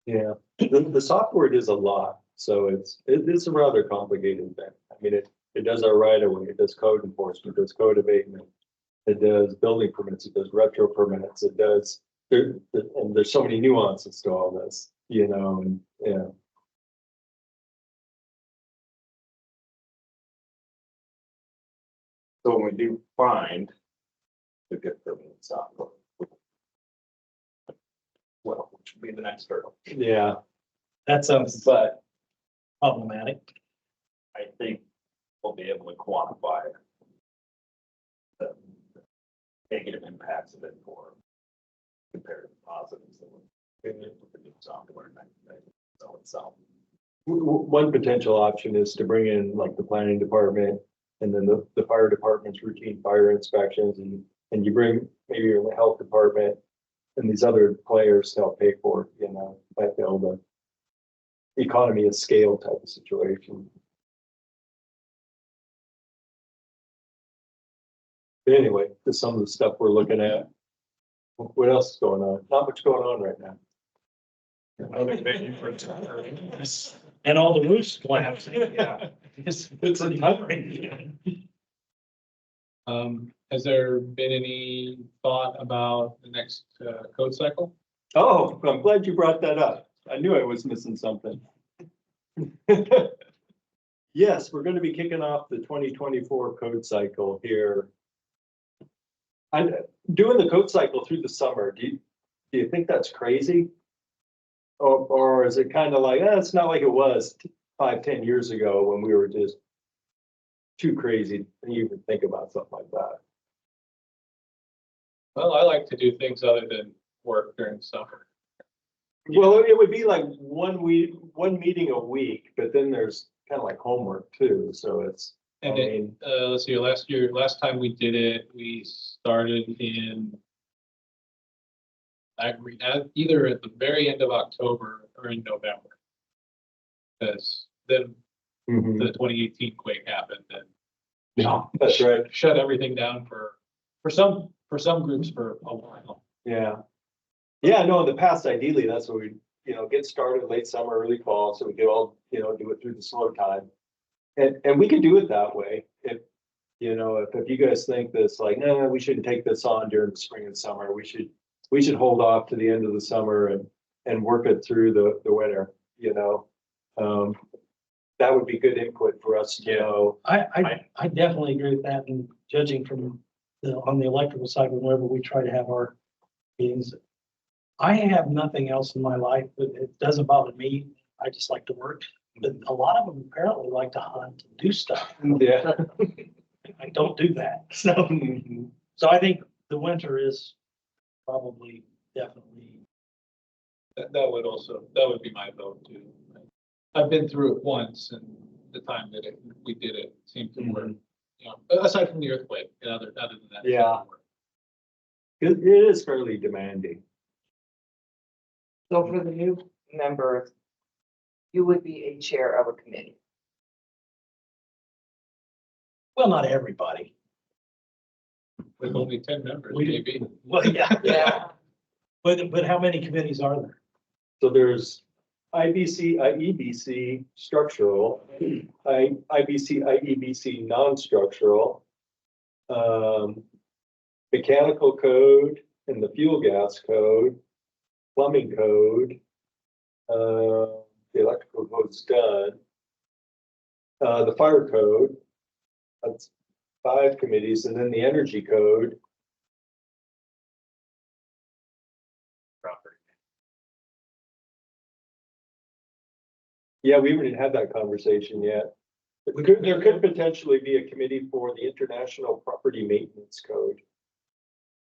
Yeah, the software is a lot, so it's a rather complicated thing. I mean, it does our right of way, it does code enforcement, it does code abatement, it does building permits, it does retro permits, it does, and there's so many nuances to all this, and yeah. So when we do find the good permanent software, well, which would be the next hurdle. Yeah, That sounds But problematic. I think we'll be able to quantify the negative impacts of it for compared to the positives that we're with the new software and that itself. one potential option is to bring in like the planning department and then the fire department's routine fire inspections and you bring maybe your health department and these other players to help pay for it, like the economy of scale type of situation. But anyway, this is some of the stuff we're looking at. What else is going on? Not much going on right now. Another venue for. And all the roofs collapsing. Yeah. It's It's a pretty nightmare. Has there been any thought about the next code cycle? Oh, I'm glad you brought that up. I knew I was missing something. Yes, we're gonna be kicking off the 2024 code cycle here. I'm doing the code cycle through the summer. Do you think that's crazy? Or is it kind of like, it's not like it was 5-10 years ago when we were just too crazy to even think about something like that? Well, I like to do things other than work during the summer. Well, it would be like one meeting a week, but then there's kind of like homework too, so it's, I And mean, let's see, last time we did it, we started in either at the very end of October or in November. Because then the 2018 quake happened and yeah, that's right, shut everything down for some groups for a while. yeah. Yeah, no, in the past, ideally, that's what we, get started late summer, early fall, so we could all, do it through the slow time. And we can do it that way, if you guys think this, like, no, we shouldn't take this on during the spring and summer, we should hold off to the end of the summer and work it through the winter, that would be good input for us to know. I definitely agree with that, and judging from on the electrical side, whenever we try to have our meetings, I have nothing else in my life, but it doesn't bother me. I just like to work, but a lot of them apparently like to hunt and do stuff. Yeah. I don't do that, so I think the winter is probably definitely. That would be my vote too. I've been through it once and the time that we did it seemed to work. Aside from the earthquake, and other than that. Yeah. It is fairly demanding. So for the new members, you would be a chair of a committee. Well, not everybody. With only 10 members, We- maybe. Well, yeah. Yeah. But how many committees are there? So there's IBC, IEBC structural, IBC, IEBC non-structural, mechanical code and the fuel gas code, plumbing code, the electrical code's done. The fire code, that's 5 committees, and then the energy code. Yeah, we haven't had that conversation yet. There could potentially be a committee for the International Property Maintenance Code.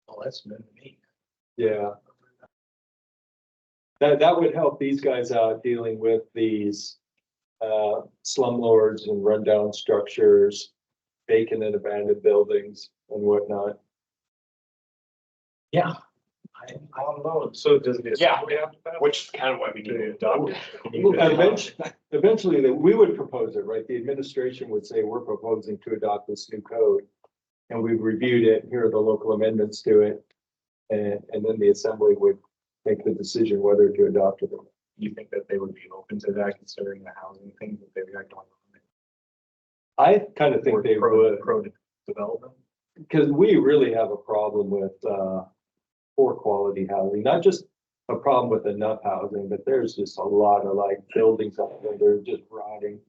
Oh, that's new to me. Yeah. That would help these guys out dealing with these slumlords and rundown structures, vacant and abandoned buildings and whatnot. Yeah. I don't know, so does the assembly have to pass? Which is kind of why we need to adopt it. Eventually, we would propose it, right? The administration would say, we're proposing to adopt this new code. And we've reviewed it, here are the local amendments to it. And then the assembly would make the decision whether to adopt it. You think that they would be open to that, considering the housing thing that they've got going on? I kind of think they would, Pro development. because we really have a problem with poor quality housing, not just a problem with enough housing, but there's just a lot of like buildings out there that are just rotting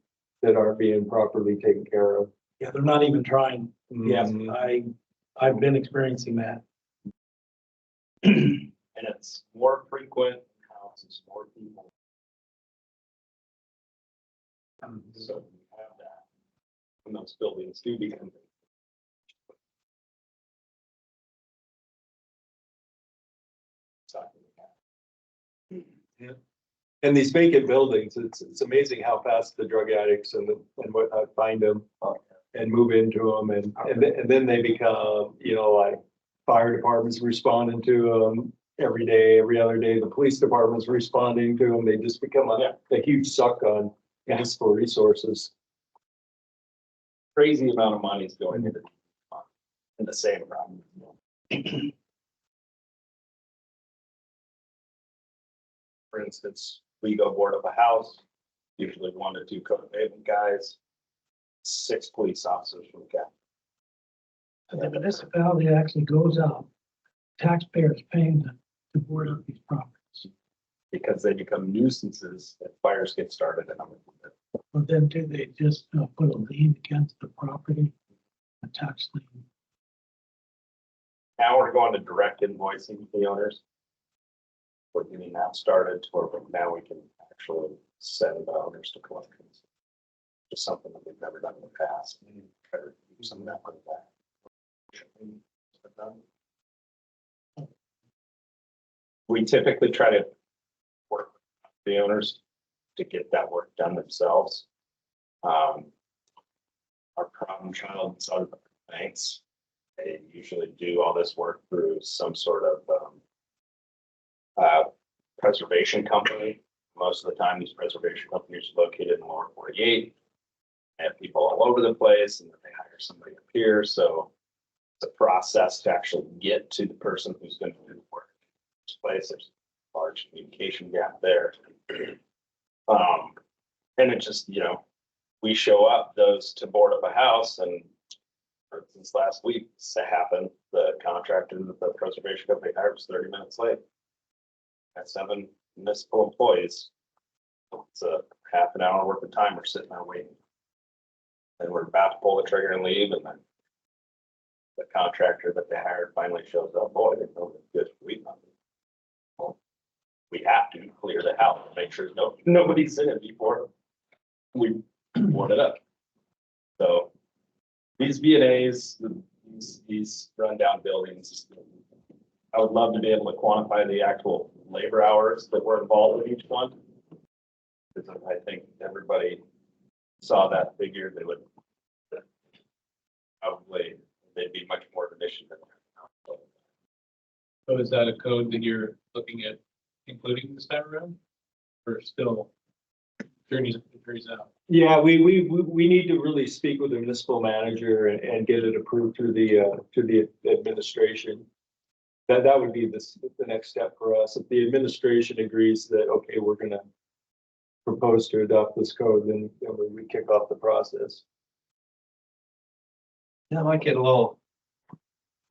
that aren't being properly taken care of. Yeah, they're not even trying. Yeah, Mhm. I've been experiencing that. And it's more frequent houses, more people. So you have that. When those buildings do become. And these vacant buildings, it's amazing how fast the drug addicts and whatnot find them and move into them, and then they become, like fire departments responding to them every day, every other day. The police department's responding to them. They just become a huge suck on municipal resources. Crazy amount of money is going into the same problem. for instance, we go board up a house, usually 1 to 2 code enablement guys, 6 police officers from the county. And the municipality actually goes out, taxpayers paying to board up these properties. Because they become nuisances if fires get started in them. But then do they just put a lien against the property, a tax lien? Now we're going to direct invoicing the owners. We're getting that started to where now we can actually send the owners to collections. Just something that we've never done in the past. Try to keep some of that money back. We typically try to work with the owners to get that work done themselves. Our problem child is out of the banks. They usually do all this work through some sort of preservation company. Most of the time, these preservation companies are located in the lower 48. They have people all over the place, and then they hire somebody up here. So it's a process to actually get to the person who's going to do the work. In this place, there's a large communication gap there. And it just, we show up those to board up a house, and for instance, last week, it happened, the contractor that the preservation company hired was 30 minutes late. Got 7 municipal employees. It's a half an hour worth of time we're sitting there waiting. And we're about to pull the trigger and leave, and then the contractor that they hired finally shows up. Boy, they know it's good for week. Well, we have to clear the house, make sure nobody's in it before we board it up. So these V&As, these rundown buildings, I would love to be able to quantify the actual labor hours that were involved in each one. Because I think everybody saw that figure, they would probably, they'd be much more of an issue than that. So is that a code that you're looking at including this time around? Or still journeys out? Yeah, we need to really speak with the municipal manager and get it approved through the administration. That would be the next step for us. If the administration agrees that, okay, we're gonna propose to adopt this code, then we kick off the process. Yeah, I might get a little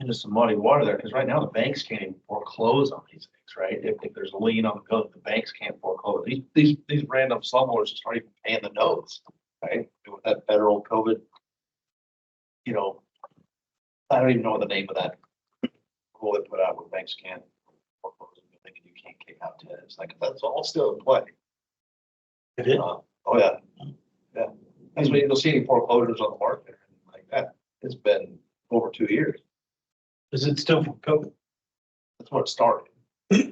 into some muddy water there, because right now the banks can't even foreclose on these things, right? If there's a lien on the building, the banks can't foreclose. These random slumlords just aren't even paying the notes, right? With that federal COVID, I don't even know the name of that rule they put out where banks can't foreclose on the building and you can't kick out tenants. Like, that's all still in play. It is. Oh, yeah. Yeah. That's when you'll see any foreclosures on the market like that. It's been over 2 years. Is it still from COVID? That's what it started. The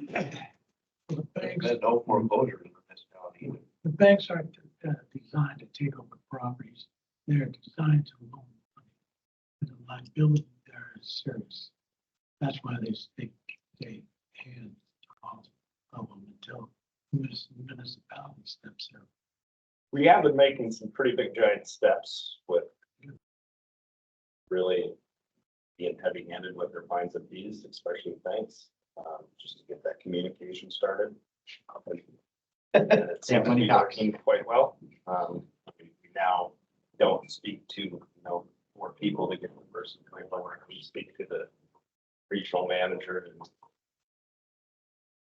There's banks, been no foreclosure in the municipality either. the banks aren't designed to take over properties. They're designed to loan money. And the liability there is serious. That's why they hand off of them until the municipality steps in. We have been making some pretty big giant steps with really being heavy-handed with their fines and fees, especially with banks, just to get that communication started. And it seems to be working quite well. We now don't speak to, more people to get the person coming forward. We speak to the regional manager and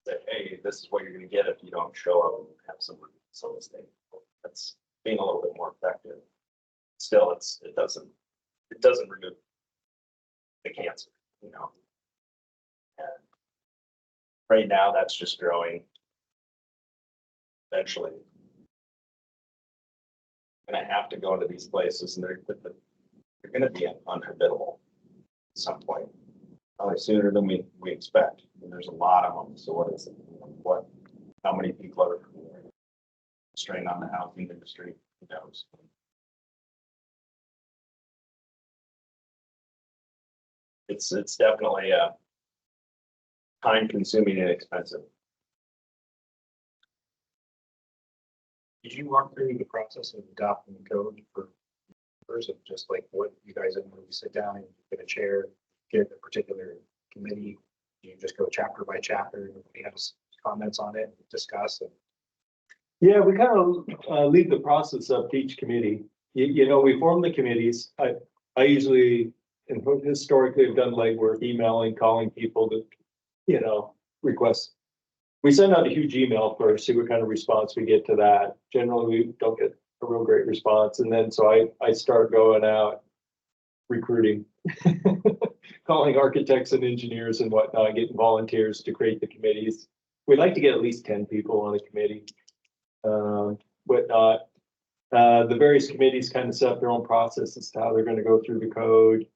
say, hey, this is what you're gonna get if you don't show up and have someone mistake. That's being a little bit more effective. Still, it doesn't remove the cancer, And right now, that's just growing. Eventually, gonna have to go into these places, and they're gonna be unhabitable at some point. Probably sooner than we expect. And there's a lot of them. So what is it? How many people are strain on the housing industry? Who knows? It's definitely time consuming and expensive. Did you walk through the process of adopting the code for first, just like what you guys did when you sit down and get a chair, get a particular committee? You just go chapter by chapter, and everybody has comments on it, discuss it. Yeah, we kind of leave the process up to each committee. You know, we form the committees. I usually, and historically have done legwork, emailing, calling people that, you know, request. We send out a huge email first, see what kind of response we get to that. Generally, we don't get a real great response. And then so I start going out recruiting, calling architects and engineers and whatnot, getting volunteers to create the committees. We like to get at least 10 people on a committee, whatnot. The various committees kind of set up their own process as to how they're going to go through the code.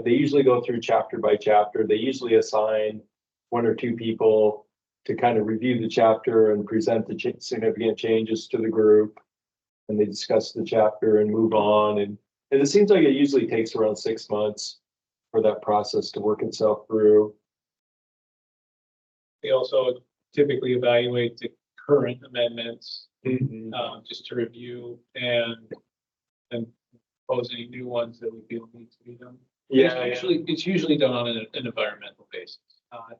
They usually go through chapter by chapter. They usually assign 1 or 2 people to kind of review the chapter and present the significant changes to the group. And they discuss the chapter and move on. And it seems like it usually takes around 6 months for that process to work itself through. They also typically evaluate the current amendments, just to review and propose any new ones that we feel need to be done. Yeah, It's usually done on an environmental basis. We're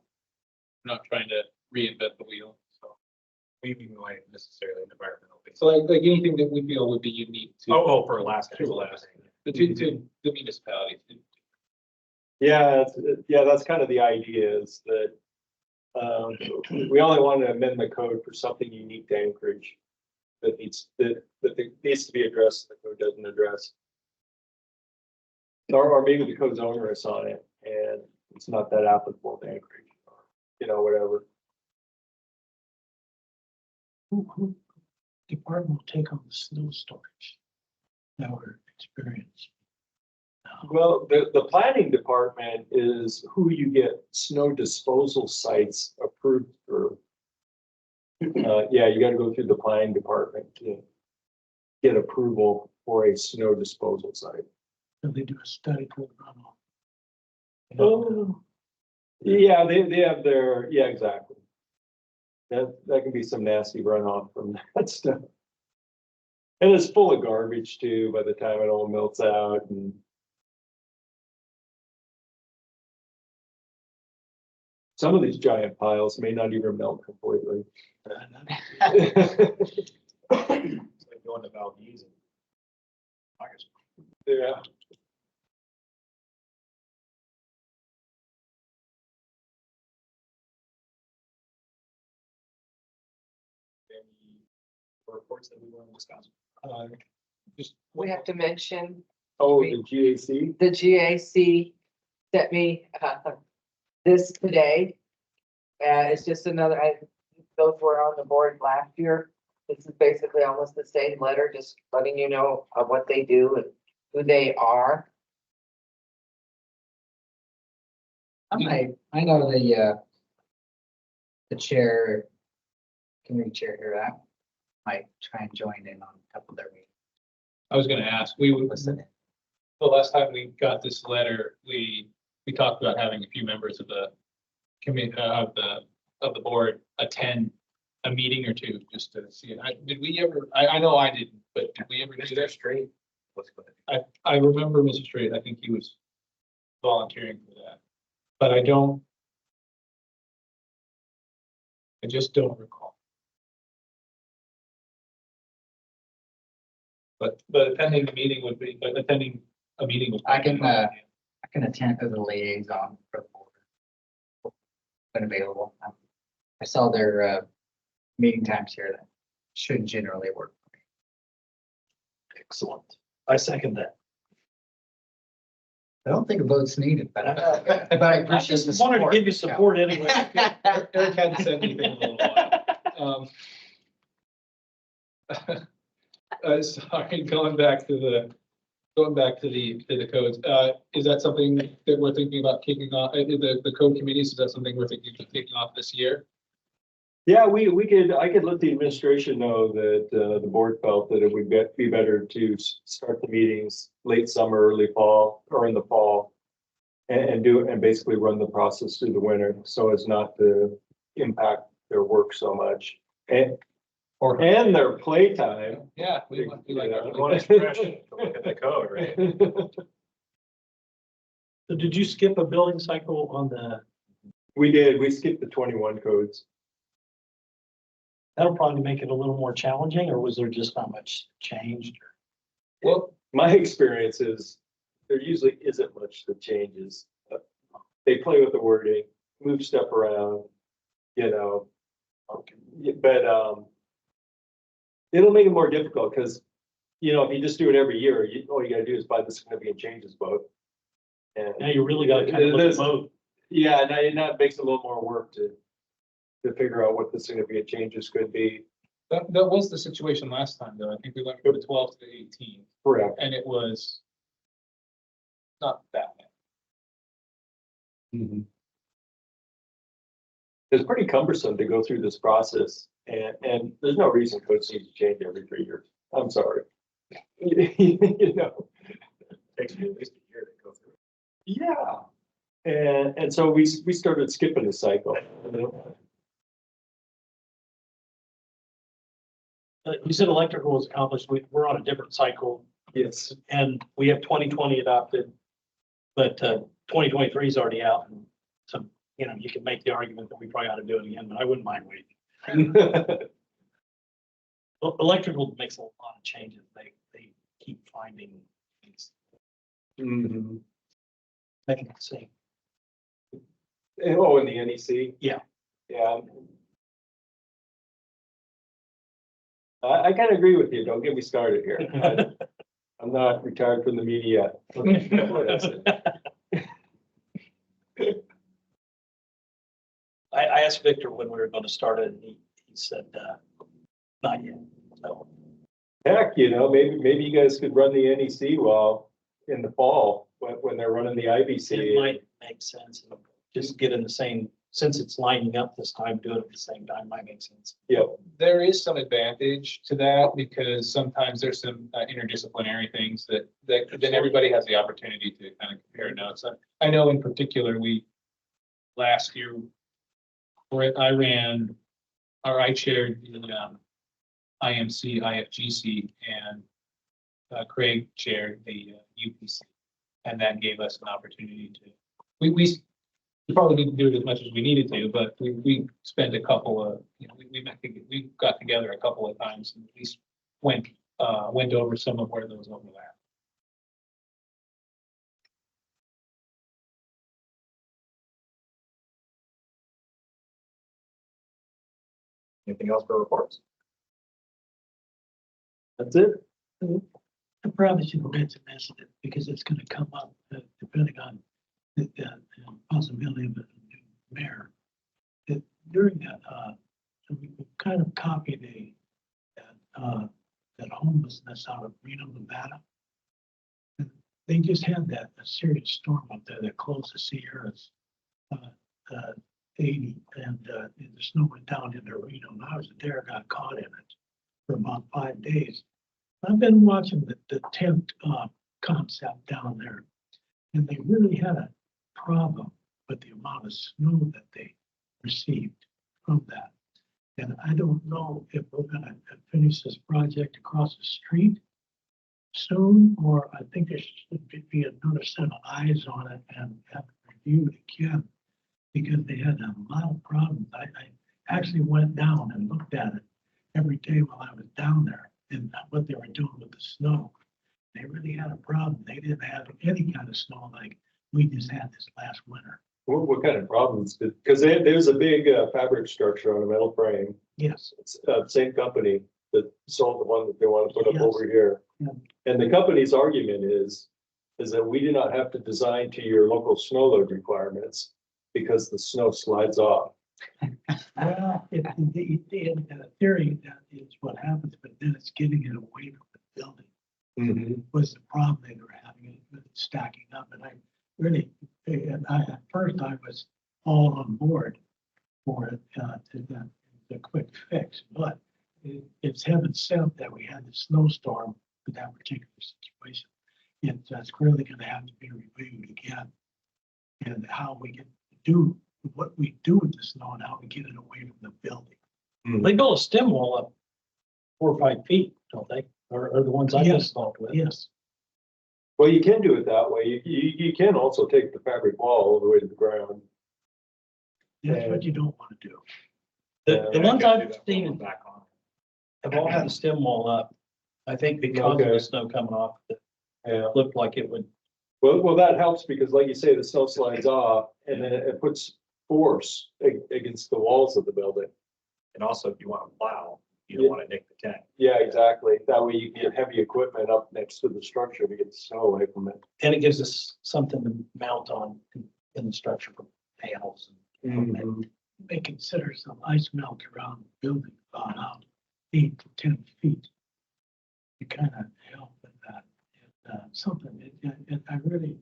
not trying to reinvent the wheel, so. Maybe like necessarily an environmental. Thing. So like anything that we feel would be unique to. For Alaska. To Alaska. To the municipality. Yeah, that's kind of the idea is that we only want to amend the code for something unique to Anchorage that needs to be addressed, the code doesn't address. Or maybe the code's onerous on it and it's not that applicable to Anchorage, or, you know, whatever. Who department will take on the snow storage? Our experience. Well, the planning department is who you get snow disposal sites approved through. Yeah, you gotta go through the planning department to get approval for a snow disposal site. So they do a study for the runoff. Oh, yeah, they have their, yeah, exactly. That can be some nasty runoff from that stuff. And it's full of garbage too, by the time it all melts out and. Some of these giant piles may not even melt completely. It's like going to Valdez in August. Yeah. Any reports that we want to discuss? Just. We have to mention Oh, the GAC? the GAC sent me this today. It's just another, those were on the board last year. This is basically almost the same letter, just letting you know of what they do and who they are. I know the chair, committee chair here, I might try and join in on a couple of their meetings. I was gonna ask, we would, Listen in. the last time we got this letter, we talked about having a few members of the committee, of the board attend a meeting or two, just to see it. Did we ever, I know I didn't, but did we ever do Mr. that? Straight. What's going to I remember Mr. Strait, I think he was volunteering for that, but I just don't recall. But attending the meeting would be, but attending a meeting would. I can attend as a liaison for the board. When available. I saw their meeting times here that should generally work. Excellent. I second that. I don't think a vote's needed, but I appreciate the Just wanted to support. give you support anyway. Eric hadn't said anything in a little while. Sorry, going back to the codes, is that something that we're thinking about kicking off, the code committees, is that something we're thinking of kicking off this year? Yeah, I could let the administration know that the board felt that it would be better to start the meetings late summer, early fall, or in the fall. And basically run the process through the winter, so as not to impact their work so much. And their playtime. Yeah, we like our. One expression to look at the code, right? So did you skip a building cycle on the, We did, we skipped the 21 codes. That'll probably make it a little more challenging, or was there just not much changed? Well, My experience is there usually isn't much that changes. They play with the wording, move stuff around, you know. But, it'll make it more difficult because, you know, if you just do it every year, all you gotta do is buy the significant changes book. And Now you really gotta kind of look at both. yeah, now it makes it a little more work to figure out what the significant changes could be. that was the situation last time, though. I think we went from the 12 to the 18, Correct. and it was not that bad. It's pretty cumbersome to go through this process and there's no reason codes need to change every 3 years. I'm sorry. You know, Takes me at least a year to go through. yeah. And so we started skipping the cycle. You said electrical was accomplished. We're on a different cycle, Yes. and we have 2020 adopted, but 2023 is already out. And so, you know, you can make the argument that we probably ought to do it again, but I wouldn't mind waiting. Electrical makes a lot of changes. They keep finding things. Mhm. Making it sing. Oh, in the NEC? Yeah. Yeah. I kind of agree with you. Don't get me started here. I'm not retired from the media yet. I asked Victor when we were going to start it, and he said, not yet. So Heck, you know, maybe you guys could run the NEC while in the fall when they're running the it IBC. might make sense. And just get in the same, since it's lining up this time, do it at the same time might make sense. Yep. There is some advantage to that because sometimes there's some interdisciplinary things that then everybody has the opportunity to kind of compare notes. I know in particular, last year, I chaired the IMC, IFGC, and Craig chaired the UPC. And that gave us an opportunity to, we probably didn't do it as much as we needed to, but we spent a couple of, you know, we got together a couple of times and at least went over some of where those overlap. Anything else for reports? That's it. I probably should mention this because it's gonna come up depending on the possibility of a new mayor. That during that, so we kind of copied that homelessness out of Reno, Nevada. And they just had a serious storm up there that closed the Sierras, 80, and the snow went down into Reno. And I was there, got caught in it for about 5 days. I've been watching the tent concept down there, and they really had a problem with the amount of snow that they received from that. And I don't know if we're gonna finish this project across the street soon, or I think there should be another set of eyes on it and have it reviewed again, because they had a lot of problems. I actually went down and looked at it every day while I was down there and what they were doing with the snow. They really had a problem. They didn't have any kind of snow like we just had this last winter. What kind of problems? Because there's a big fabric structure on a metal frame. Yes. It's same company that sold the one that they want to put up Yes. over here. Yeah. And the company's argument is that we do not have to design to your local snow load requirements because the snow slides off. Well, in theory, that is what happens, but then it's getting it away from the building was the problem they were having, with it stacking up. And I really, at first I was all on board for it, the quick fix, but it's heaven sent that we had the snowstorm for that particular situation. It's clearly going to have to be reviewed again. And how we can do what we do with the snow and how we get it away from the building. They built a stem wall up 4 or 5 feet, don't they? Or the ones I Yes. installed with. Yes. Well, you can do it that way. You can also take the fabric wall all the way to the ground. That's what you don't want to do. The ones Yeah, I've do that seen back on. have all had the stem wall up. I think because of Okay. the snow coming off, it Yeah. looked like it would, Well, that helps because like you say, the snow slides off and then it puts force against the walls of the building. And also, if you want to plow, you Yeah. don't want to nick the tent. Yeah, exactly. That way you can get heavy equipment up next to the structure to get the snow away from it. and it gives us something to mount on in the structure for panels. They consider some ice melt around the building, about out 8 to 10 feet. To kind of help with that. Something, I really,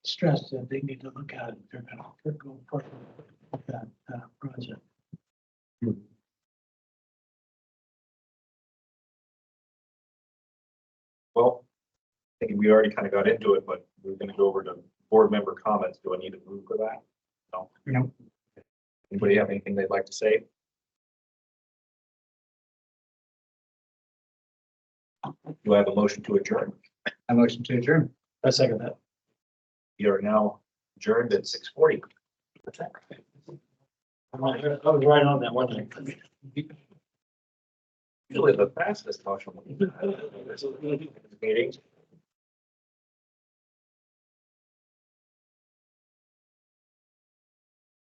stress that they need to look at it if they're gonna go forward with that, project. Well, I think we already kind of got into it, but we're gonna go over to board member comments. Do I need to move for that? No. No. Anybody have anything they'd like to say? Do I have a motion to adjourn? I motion to adjourn. I second that. We are now adjourned at 6:40. I was right on that one. Usually the fastest motion. Meetings.